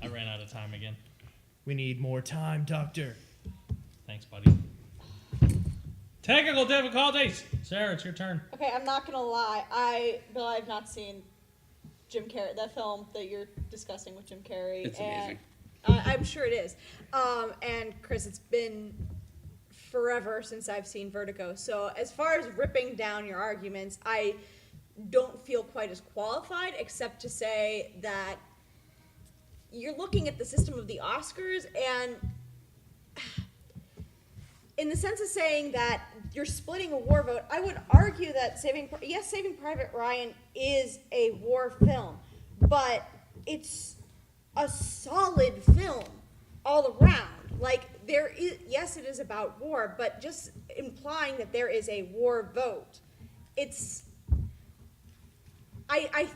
I ran out of time again. We need more time, Doctor. Thanks, buddy. Technical difficulties. Sarah, it's your turn. Okay, I'm not gonna lie. I've not seen Jim Carrey, that film that you're discussing with Jim Carrey. It's amazing. I'm sure it is. And Chris, it's been forever since I've seen Vertigo. So as far as ripping down your arguments, I don't feel quite as qualified, except to say that you're looking at the system of the Oscars, and in the sense of saying that you're splitting a war vote, I would argue that Saving Private Ryan is a war film, but it's a solid film all around. Like, there is, yes, it is about war, but just implying that there is a war vote, it's, I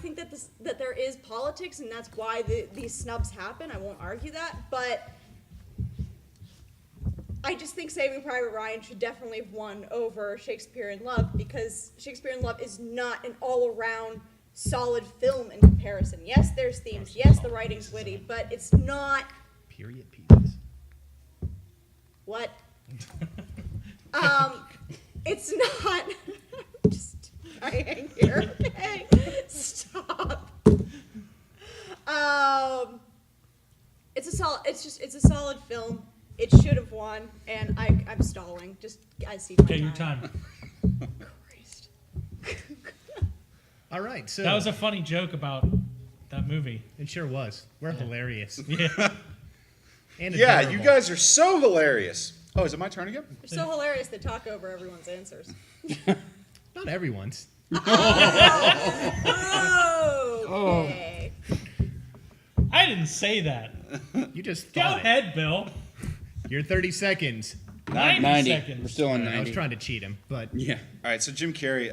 think that there is politics, and that's why these snubs happen. I won't argue that, but I just think Saving Private Ryan should definitely have won over Shakespeare in Love, because Shakespeare in Love is not an all-around solid film in comparison. Yes, there's themes. Yes, the writing's witty, but it's not. Period pieces. What? It's not. Just trying here. Okay, stop. It's a solid film. It should have won, and I'm stalling. I see my Okay, your time. Christ. All right, so That was a funny joke about that movie. it sure was. We're hilarious. Yeah. And Yeah, adorable. you guys are so hilarious. Oh, is it my turn again? They're so hilarious they talk over everyone's answers. Not everyone's. Okay. I didn't say that. You just Go thought it. ahead, Bill. Your 30 seconds. 90 seconds. We're still on I was 90. trying to cheat him, but Yeah. All right, so Jim Carrey.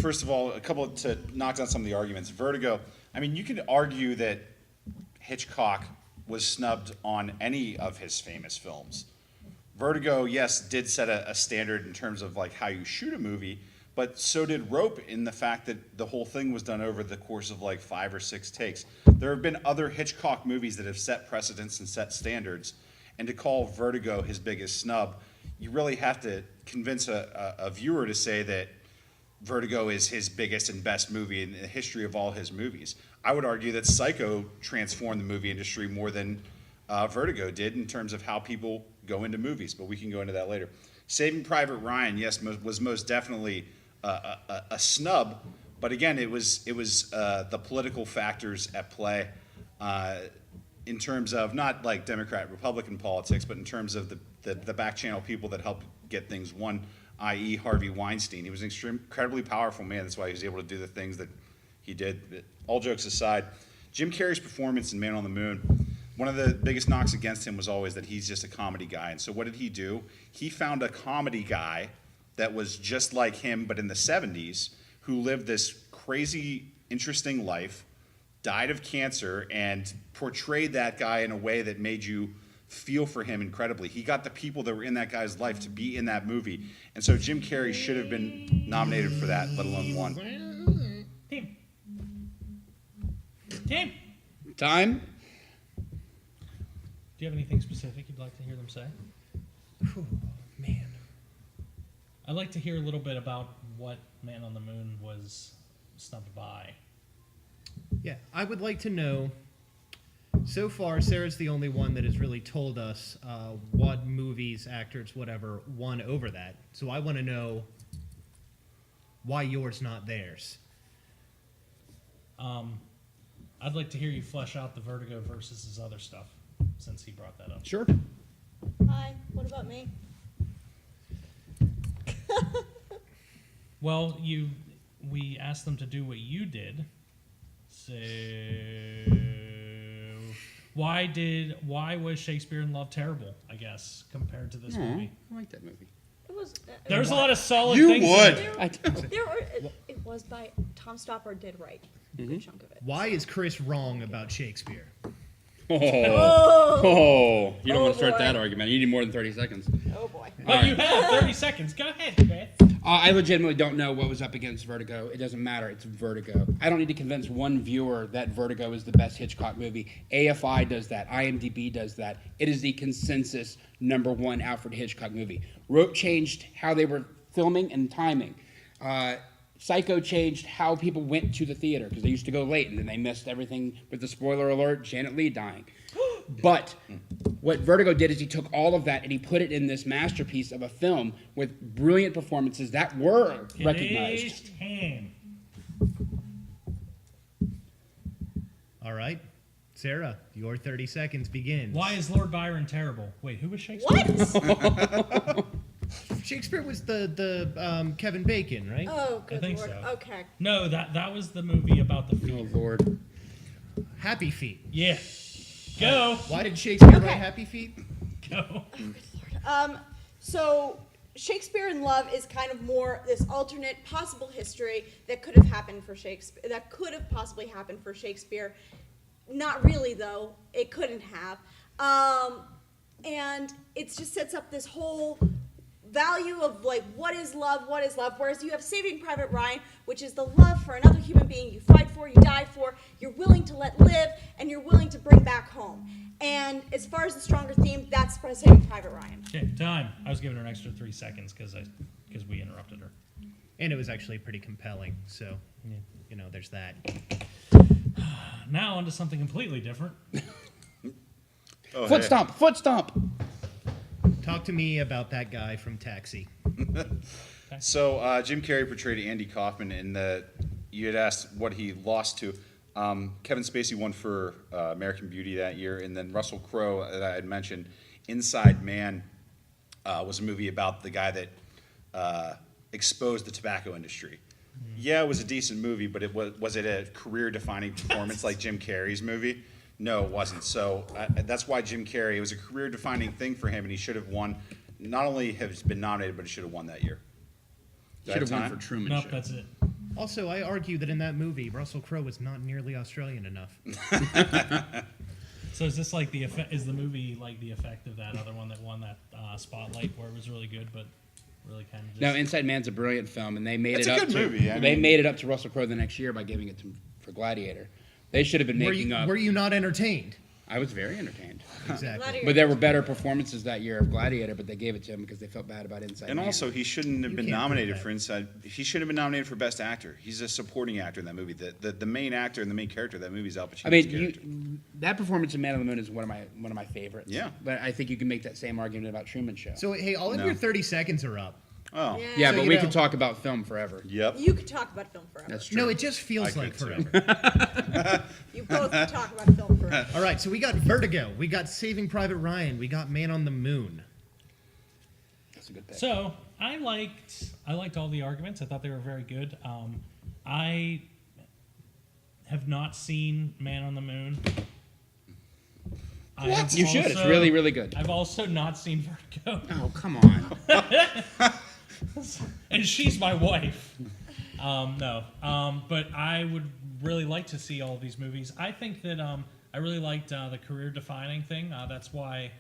First of all, a couple to knock down some of the arguments. Vertigo. I mean, you could argue that Hitchcock was snubbed on any of his famous films. Vertigo, yes, did set a standard in terms of like how you shoot a movie, but so did Rope in the fact that the whole thing was done over the course of like 5 or 6 takes. There have been other Hitchcock movies that have set precedents and set standards, and to call Vertigo his biggest snub, you really have to convince a viewer to say that Vertigo is his biggest and best movie in the history of all his movies. I would argue that Psycho transformed the movie industry more than Vertigo did in terms of how people go into movies, but we can go into that later. Saving Private Ryan, yes, was most definitely a snub, but again, it was the political factors at play in terms of not like Democrat Republican politics, but in terms of the back channel people that helped get things won, i.e. Harvey Weinstein. He was an incredibly powerful man. That's why he was able to do the things that he did. But all jokes aside, Jim Carrey's performance in Man on the Moon, one of the biggest knocks against him was always that he's just a comedy guy. And so what did he do? He found a comedy guy that was just like him, but in the 70s, who lived this crazy, interesting life, died of cancer, and portrayed that guy in a way that made you feel for him incredibly. He got the people that were in that guy's life to be in that movie. And so Jim Carrey should have been nominated for that, let alone won. Team. Time? Do you have anything specific you'd like to hear them say? Whew, man. I'd like to hear a little bit about what Man on the Moon was snubbed by. Yeah, I would like to know So far, Sarah's the only one that has really told us what movies, actors, whatever, won over that. So I want to know why yours, not theirs. I'd like to hear you flesh out the Vertigo versus his other stuff, since he brought that up. Sure. Hi, what about me? Well, we asked them to do what you did. So why was Shakespeare in Love terrible, I guess, compared to this movie? I like that movie. It was. There's a lot of solid You things. would. It was by Tom Stoppard did write a good chunk of it. Why is Chris wrong about Shakespeare? You don't want to start boy. that argument. You need more than 30 seconds. Oh boy. But you have 30 seconds. Go ahead, Chris. I legitimately don't know what was up against Vertigo. It doesn't matter. It's Vertigo. I don't need to convince one viewer that Vertigo is the best Hitchcock movie. AFI does that. IMDb does that. It is the consensus #1 Alfred Hitchcock movie. Rope changed how they were filming and timing. Psycho changed how people went to the theater because they used to go late and then they missed everything with the spoiler alert, Janet Leigh dying. But what Vertigo did is he took all of that and he put it in this masterpiece of a film with brilliant performances that were recognized. All right. Sarah, your 30 seconds begins. Why is Lord Byron terrible? Wait, who was Shakespeare? What? Shakespeare was the Kevin Bacon, right? Oh, I good think lord. so. Okay. No, that was the movie about the feet. Oh, Lord. Happy Feet. Yeah. Go. Why did Shakespeare Okay. write Happy Feet? Go. So Shakespeare in Love is kind of more this alternate possible history that could have happened for Shakespeare. That could have possibly happened for Shakespeare. Not really, though. It couldn't have. And it just sets up this whole value of like what is love, whereas you have Saving Private Ryan, which is the love for another human being you fight for, you die for, you're willing to let live, and you're willing to bring back home. And as far as the stronger theme, that's Saving Private Ryan. Okay, time. I was giving her an extra 3 seconds because we interrupted her. And it was actually pretty compelling. So, there's that. Now onto something completely different. Foot stomp. Talk to me about that guy from Taxi. So Jim Carrey portrayed Andy Kaufman in you had asked what he lost to. Kevin Spacey won for American Beauty that year, and then Russell Crowe, that I had mentioned, Inside Man, was a movie about the guy that exposed the tobacco industry. Yeah, it was a decent movie, but was it a career-defining performance like Jim Carrey's movie? No, it wasn't. So that's why Jim Carrey, it was a career-defining thing for him, and he should have won. Not only has been nominated, but he should have won that year. Should have won for Truman Nope, Show. that's it. Also, I argue that in that movie, Russell Crowe was not nearly Australian enough. So is this like is the movie like the effect of that other one that won that spotlight where it was really good, but really kind of just... No, Inside Man's a brilliant film, and they made It's it a up good to movie, they made it up to Russell Crowe the next year by giving it to for Gladiator. They should have been making up. Were you not entertained? I was very entertained. Exactly. But there were better performances that year of Gladiator, but they gave it to him because they felt bad about Inside And Man. also, he shouldn't have been can't nominated prove for Inside. He should have been nominated for Best Actor. He's a supporting actor in that movie. The main actor and the main character of that movie is Al Pacino's I mean, character. that performance in Man on the Moon is one of my favorites. Yeah. But I think you can make that same argument about Truman Show. So, hey, all of No. your 30 seconds are up. Oh, yeah, So, but you we know- could talk about film forever. yep. You could talk about film forever. That's true. No, it just feels I like could, too. forever. You both could talk about film forever. All right, so we got Vertigo. We got Saving Private Ryan. We got Man on the Moon. That's a good pick. So I liked all the arguments. I thought they were very good. I have not seen Man on the Moon. What? You should. It's really, really good. I've also not seen Vertigo, Oh, come on. and she's my wife. No, but I would really like to see all of these movies. I think that I really liked the career-defining thing. That's why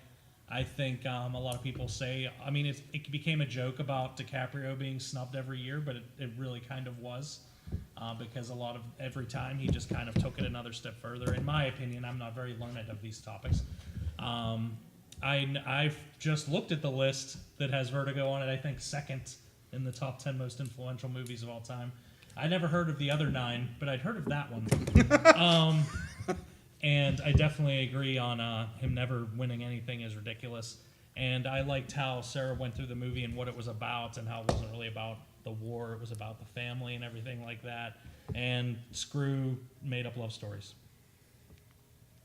I think a lot of people say. I mean, it became a joke about DiCaprio being snubbed every year, but it really kind of was. Because every time he just kind of took it another step further. In my opinion, I'm not very learned of these topics. I've just looked at the list that has Vertigo on it. I think second in the top 10 most influential movies of all time. I never heard of the other 9, but I'd heard of that one. And I definitely agree on him never winning anything is ridiculous. And I liked how Sarah went through the movie and what it was about, and how it wasn't really about the war. It was about the family and everything like that. And screw made-up love stories,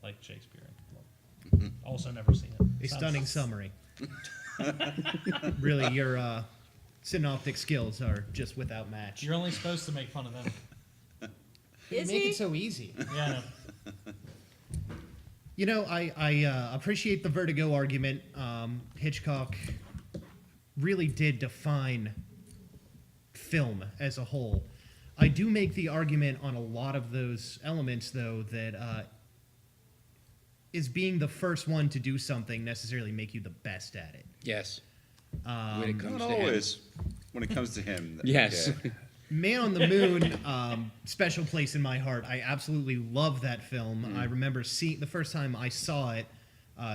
like Shakespeare. Also never seen it. A stunning summary. Really, your synoptic skills are just without match. You're only supposed to make fun of them. You make it so easy. Yeah, I know. You know, I appreciate the Vertigo argument. Hitchcock really did define film as a whole. I do make the argument on a lot of those elements, though, that is being the first one to do something necessarily make you the best at it. Yes. When it comes Not to always. him. When it comes to him. Yes. Okay. Man on the Moon, special place in my heart. I absolutely love that film. I remember seeing the first time I saw it,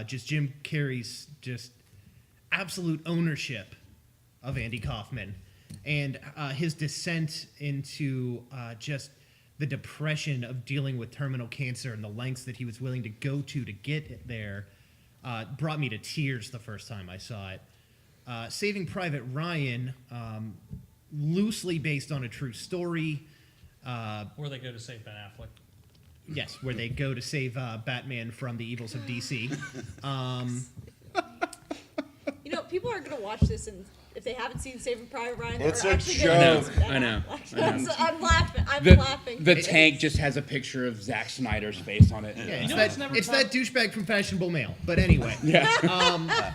just Jim Carrey's just absolute ownership of Andy Kaufman, and his descent into just the depression of dealing with terminal cancer and the lengths that he was willing to go to get it there brought me to tears the first time I saw it. Saving Private Ryan, loosely based on a true story. Or they go to save Ben Affleck. Yes, where they go to save Batman from the evils of DC. You know, people are going to watch this, and if they haven't seen Saving Private Ryan, It's they're a actually joke. going to I know. I'm laughing. I'm The, laughing. the tank just has a picture of Zack Snyder's face on it. Yeah, You know what's never it's top- that douchebag from Fashionable Mail. But anyway. Yeah.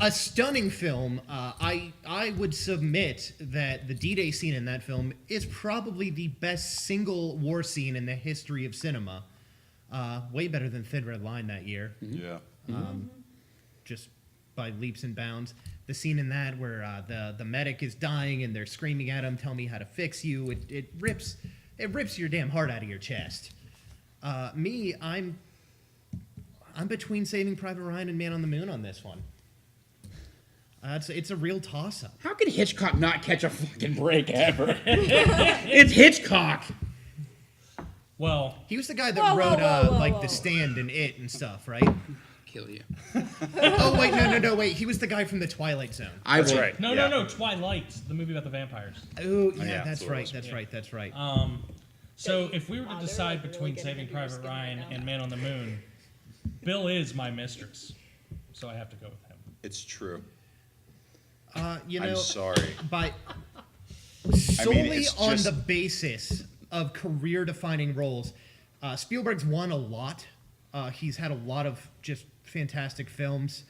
A stunning film. I would submit that the D-Day scene in that film is probably the best single war scene in the history of cinema. Way better than Thin Red Line that year. Yeah. Just by leaps and bounds. The scene in that where the medic is dying and they're screaming at him, "Tell me how to fix you." It rips your damn heart out of your chest. I'm between Saving Private Ryan and Man on the Moon on this one. It's a real toss-up. How can Hitchcock not catch a fucking break ever? It's Hitchcock. Well, He was the guy that Whoa, wrote whoa, whoa, like whoa. The Stand and It and stuff, right? Kill you. Oh wait, no, wait. He was the guy from the Twilight Zone. That's right. no, Twilight, the movie about the vampires. Oh yeah, yeah, that's that's what it right. was. That's right. That's right. So if we were to Wow, decide they're, like, between really Saving getting into Private your skin Ryan right now. and Man on the Moon, Bill is my mistress, so I have to go with him. It's true. You know, I'm sorry. But solely it's on just- the basis of career-defining roles, Spielberg's won a lot. He's had a lot of just fantastic films.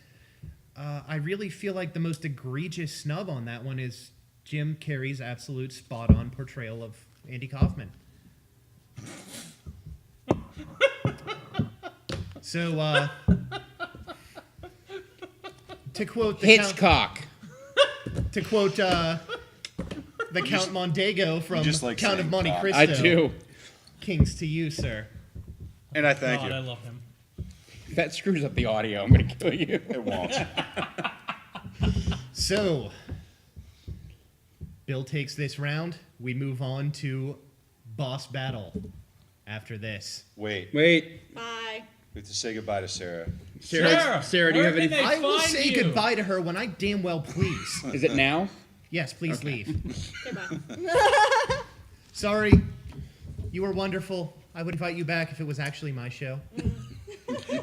I really feel like the most egregious snub on that one is Jim Carrey's absolute spot-on portrayal of Andy Kaufman. So, to quote the Hitchcock. to quote the Count Mondego from just like Count of saying Monte cock. Cristo. I do. Kings to you, sir. And I thank God, you. I love him. If that screws up the audio, I'm going to kill you. It won't. So, Bill takes this round. We move on to boss battle after this. Wait. Wait. Bye. We have to say goodbye to Sarah. Sarah, do you where have can any... they I will find say you? goodbye to her when I damn well please. Is it now? Yes, please leave. Okay, bye. Sorry. You were wonderful. I would invite you back if it was actually my show.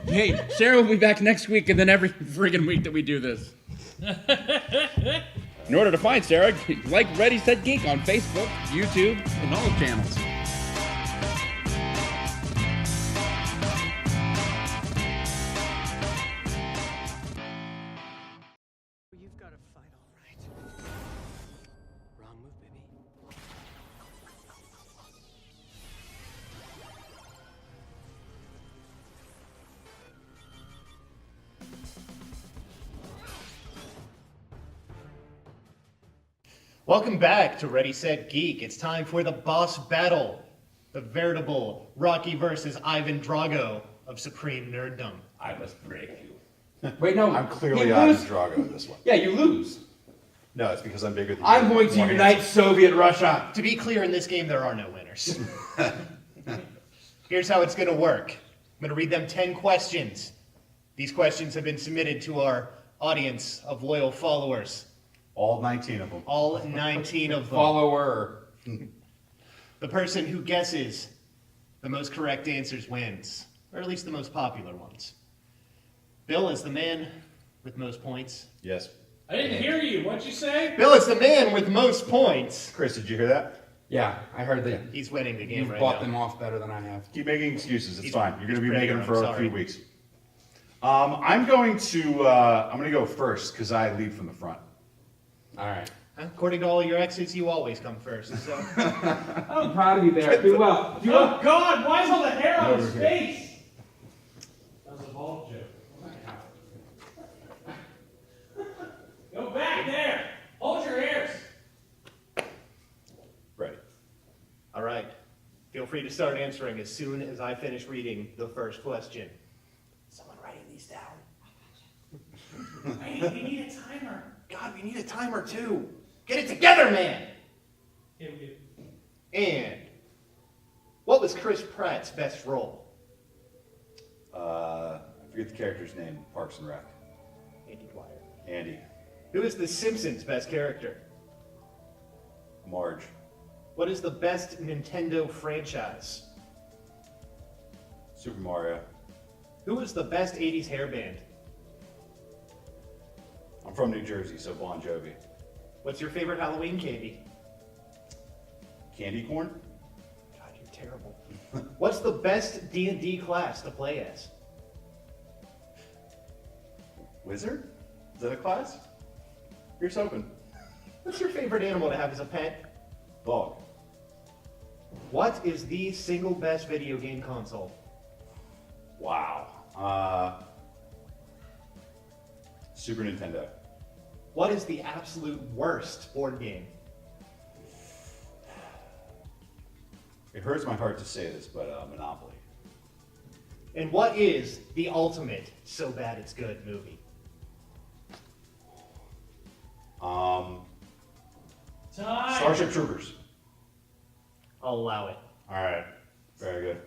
Hey, Sarah will be back next week and then every friggin' week that we do this. In order to find Sarah, like Ready Set Geek on Facebook, YouTube, and all the channels. You've got to fight all right. Wrong move, baby. Welcome back to Ready Set Geek. It's time for the boss battle. The veritable Rocky versus Ivan Drago of Supreme Nerddom. I must break you. Wait, no. I'm clearly you Ivan lose. Drago in this one. Yeah, you lose. No, it's because I'm bigger than you. I'm going to More unite handsome. Soviet Russia. To be clear, in this game, there are no winners. Here's how it's going to work. I'm going to read them 10 questions. These questions have been submitted to our audience of loyal followers. All 19 of them. All 19 of them. Follower. The person who guesses the most correct answers wins, or at least the most popular ones. Bill is the man with most points. Yes. I didn't hear you. What'd you say? Bill is the man with most points. Chris, did you hear that? Yeah, I heard that. He's winning the game You've right bought now. them off better than I have. Keep making excuses. It's He's- fine. You're going to be he's making them for pretty a good, few I'm sorry. weeks. I'm going to go first because I lead from the front. All right. According to all your exes, you always come first. So. I'm proud of you, Bear. Do well. Do well. Oh God! Why is all the hair on his face? That was a bald joke. Go back there. Hold your ears. Ready. All right. Feel free to start answering as soon as I finish reading the first question. Someone writing these down. Wait, we need a timer. God, we need a timer too. Get it together, man! Yeah, we do. And what was Chris Pratt's best role? I forget the character's name. Parks and Rec. Andy Dwyer. Andy. Who is The Simpsons' best character? Marge. What is the best Nintendo franchise? Super Mario. Who is the best 80s hair band? I'm from New Jersey, so Bon Jovi. What's your favorite Halloween candy? Candy corn? God, you're terrible. What's the best D&D class to play as? Wizard? Is that a class? Here's hoping. What's your favorite animal to have as a pet? Dog. What is the single best video game console? Wow. Super Nintendo. What is the absolute worst board game? It hurts my heart to say this, but Monopoly. And what is the ultimate so bad it's good movie? Time. Starship Troopers. I'll allow it. All right. Very good.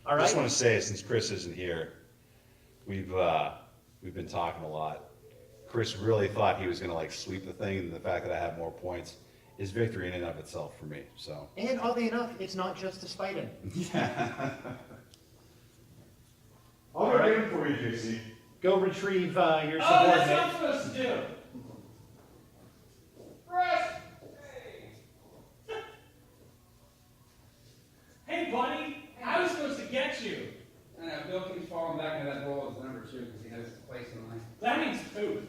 All I right. just want to say, since Chris isn't here, we've been talking a lot. Chris really thought he was going to like sweep the thing, and the fact that I have more points is victory in and of itself for me. So. And oddly enough, it's not just to spite him. I'll All right. get it for you, JC. Go retrieve your Oh, that's what I'm subordinate. supposed to do. Chris! Hey, buddy. I was supposed to get you. I know, Bill keeps falling back into that role as number 2 because he knows his place in life. That means poop.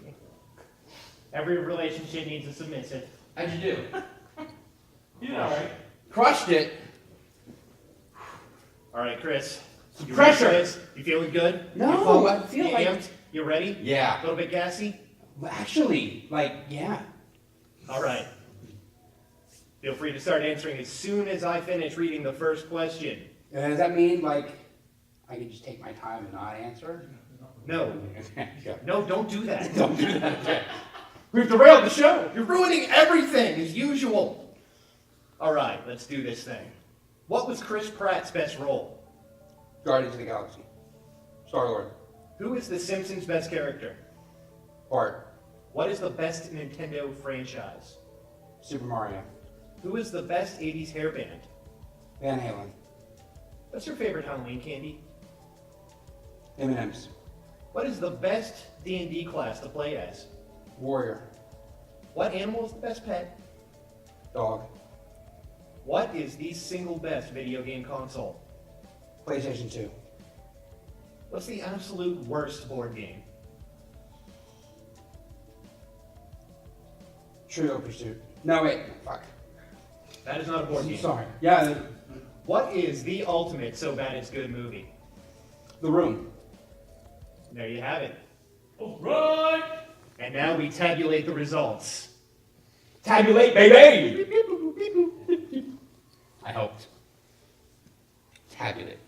Every relationship needs a submissive. How'd you do? You know, right? Crushed it. All right, Chris. You Pressure. ready for this? You feeling good? No, You full? I feel You like- amped? You ready? Yeah. A little bit gassy? Well, actually, yeah. All right. Feel free to start answering as soon as I finish reading the first question. Does that mean, I can just take my time and not answer? No. No, don't do that. Don't do that. Okay. We've derailed the show. You're ruining everything as usual. All right, let's do this thing. What was Chris Pratt's best role? Guardians of the Galaxy. Star-Lord. Who is The Simpsons' best character? Bart. What is the best Nintendo franchise? Super Mario. Who is the best 80s hair band? Van Halen. What's your favorite Halloween candy? M&M's. What is the best D&D class to play as? Warrior. What animal is the best pet? Dog. What is the single best video game console? PlayStation 2. What's the absolute worst board game? Trivial Pursuit. No, wait. Fuck. That is not a board game. Sorry. Yeah, What is the ultimate so bad it's good movie? The Room. There you have it. All right. And now we tabulate the results. Tabulate, baby! I helped. Tabulate.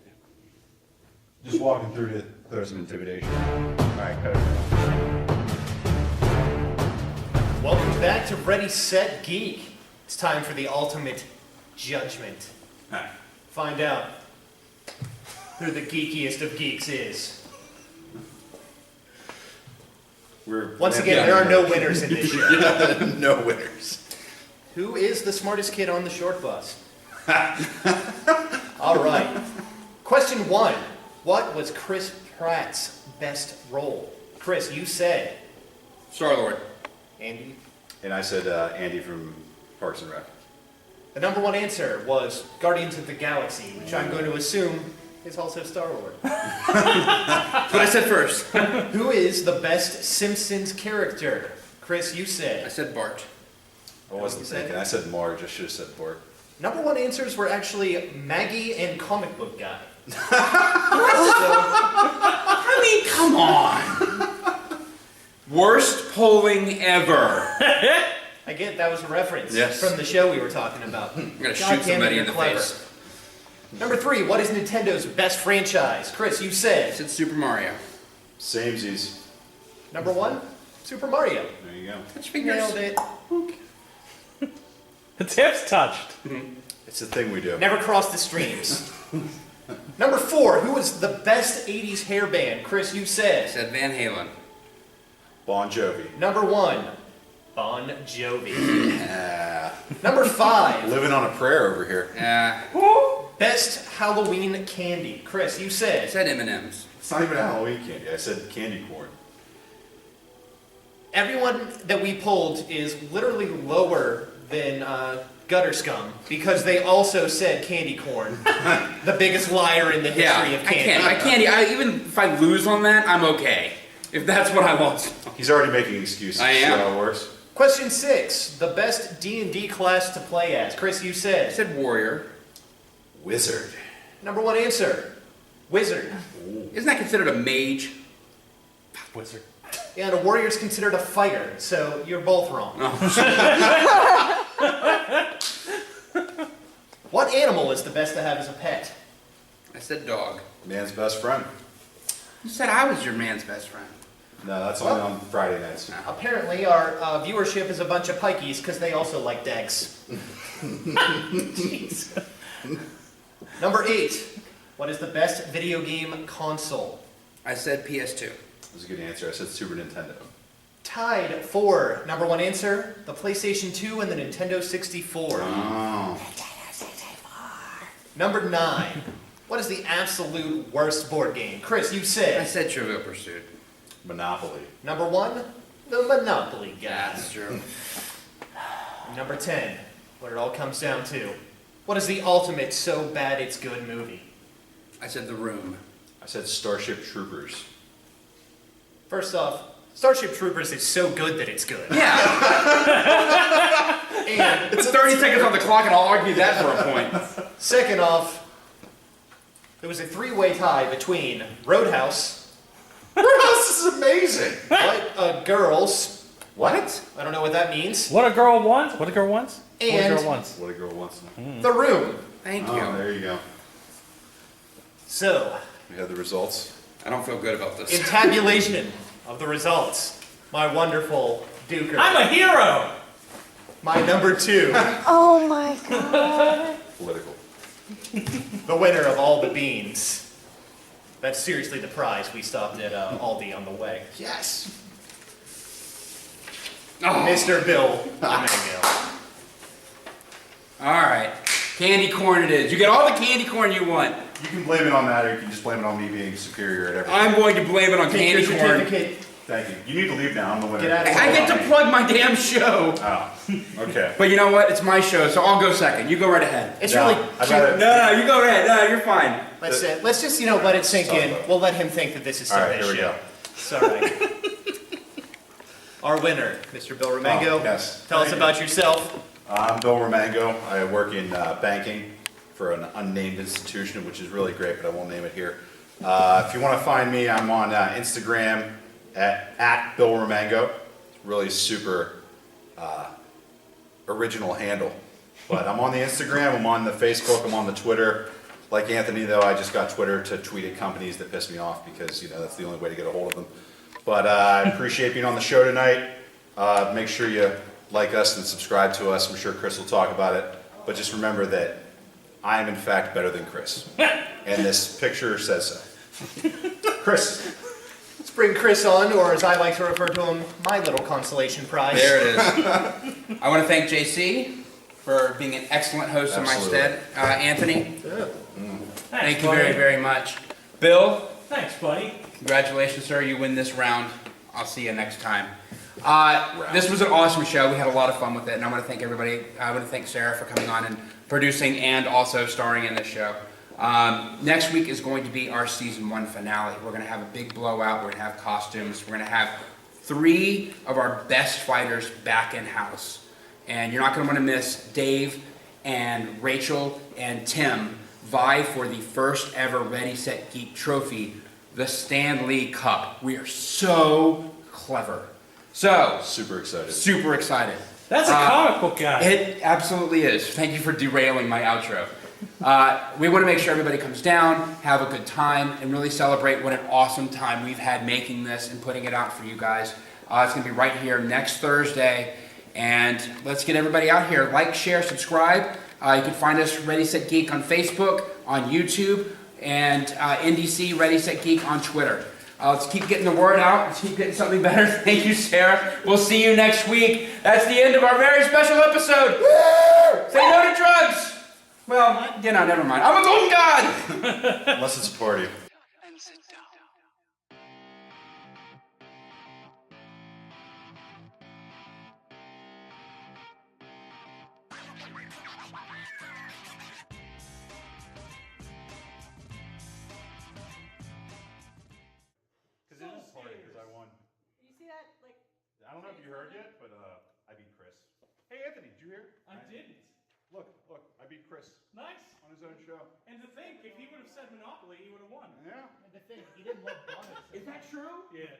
Just walking through to throw some intimidation. All right, cut it. Welcome back to Ready, Set, Geek. It's time for the ultimate judgment. find out who the geekiest of geeks is. Once again, there are no winners in this show. No winners. Who is the smartest kid on the short bus? All right. Question 1. What was Chris Pratt's best role? Chris, you said. Star-Lord. Andy? And I said Andy from Parks and Rec. The number one answer was Guardians of the Galaxy, which I'm going to assume is also Star-Lord. But I said first. Who is the best Simpsons character? Chris, you said. I said Bart. I wasn't thinking. I said Marge. I should have said Bart. Number one answers were actually Maggie and Comic Book Guy. I mean, come on. Worst polling ever. I get that was a reference Yes. from the show we were talking about. I'm gonna shoot somebody in the face. Number 3, what is Nintendo's best franchise? Chris, you said. I said Super Mario. Samesies. Number 1, Super Mario. There you go. Touch fingers. Nailed it. The tips touched. It's a thing we do. Never crossed the streams. Number 4, who was the best 80s hair band? Chris, you I said. said Van Halen. Bon Jovi. Number 1, Bon Jovi. Number 5, Living on a prayer over here. best Halloween candy. Chris, you I said. said M&M's. It's not even a Halloween candy. I said candy corn. Everyone that we pulled is literally lower than Gutter Scum because they also said candy corn, the biggest liar in the history of candy. I can't. Even if I lose on that, I'm okay. If that's what I lost. He's already making excuses. I am. See how it works? Question 6, the best D&D class to play as. Chris, you I said. said Warrior. Wizard. Number 1 answer, Wizard. Isn't that considered a mage? Wizard. And a warrior is considered a fighter, so you're both wrong. What animal is the best to have as a pet? I said dog. Man's best friend. You said I was your man's best friend. No, that's only on Friday nights. Apparently, our viewership is a bunch of pikeys because they also like dags. Jeez. Number 8. What is the best video game console? I said PS2. That's a good answer. I said Super Nintendo. Tied for number 1 answer, the PlayStation 2 and the Nintendo 64. Oh. Number 9. What is the absolute worst board game? Chris, you I said. said Trivial Pursuit. Monopoly. Number 1, the Monopoly guy. That's true. Number 10, what it all comes down to. What is the ultimate so bad it's good movie? I said The Room. I said Starship Troopers. First off, Starship Troopers is so good that it's good. Yeah. And It's 30 seconds on the clock and I'll argue that for a point. second off, there was a 3-way tie between Roadhouse, This is amazing. Girls, What? I don't know what that means, What a girl wants. What a girl wants. What a And- girl wants. What a girl wants. The Room. Thank you. Oh, there you go. So, We have the results. I don't feel good about this. in tabulation of the results, my wonderful Duker, I'm a hero. my number 2, Oh my god. Political. the winner of all the beans. That's seriously the prize. We stopped at Aldi on the way. Yes. Mr. Bill Romango. All right. Candy corn it is. You get all the candy corn you want. You can blame it on that, or you can just blame it on me being superior at everything. I'm going to blame it on Take candy your corn. certificate. Thank you. You need to leave now. I'm the winner. Get out of here. I get to plug my damn show. Oh, okay. But you know what? It's my show, so I'll go second. You go right ahead. It's No, really I'd cute. rather- No, you go ahead. No, you're fine. Let's just let it sink in. We'll let him think that this is All still right, his here we show. go. It's all right. Our winner, Mr. Bill Romango. Oh, yes. Tell us Thank about yourself. I'm Bill Romango. I work in banking for an unnamed institution, which is really great, but I won't name it here. If you want to find me, I'm on Instagram at Bill Romango. Really super original handle. But I'm on the Instagram, I'm on the Facebook, I'm on the Twitter. Like Anthony, though, I just got Twitter to tweet at companies that piss me off because, that's the only way to get a hold of them. But I appreciate being on the show tonight. Make sure you like us and subscribe to us. I'm sure Chris will talk about it. But just remember that I am in fact better than Chris. And this picture says so. Chris. Let's bring Chris on, or as I like to refer to him, my little consolation prize. There it is. I want to thank JC for being an excellent host in my stead. Anthony, thank you very, very much. Bill. Thanks, buddy. Congratulations, sir. You win this round. I'll see you next time. This was an awesome show. We had a lot of fun with it, and I want to thank everybody. I want to thank Sarah for coming on and producing and also starring in this show. Next week is going to be our season 1 finale. We're going to have a big blowout. We're going to have costumes. We're going to have 3 of our best fighters back in house. And you're not going to want to miss Dave and Rachel and Tim vie for the first ever Ready, Set, Geek trophy, the Stan Lee Cup. We are so clever. So, super excited. Super excited. That's a comic book guy. It absolutely is. Thank you for derailing my outro. We want to make sure everybody comes down, have a good time, and really celebrate what an awesome time we've had making this and putting it out for you guys. It's going to be right here next Thursday. And let's get everybody out here. Like, share, subscribe. You can find us Ready, Set, Geek on Facebook, on YouTube, and NDC Ready, Set, Geek on Twitter. Let's keep getting the word out. Let's keep getting something better. Thank you, Sarah. We'll see you next week. That's the end of our very special episode. Woo! Say no to drugs. Well, you know, never mind. I'm a golden god. Unless it's a party. I don't know if you heard yet, but I beat Chris. Hey, Anthony, did you hear? I didn't. Look, I beat Chris. Nice. On his own show. And to think, if he would have said Monopoly, he would have won. Yeah. And to think, he didn't love donuts. Is that true? Yeah.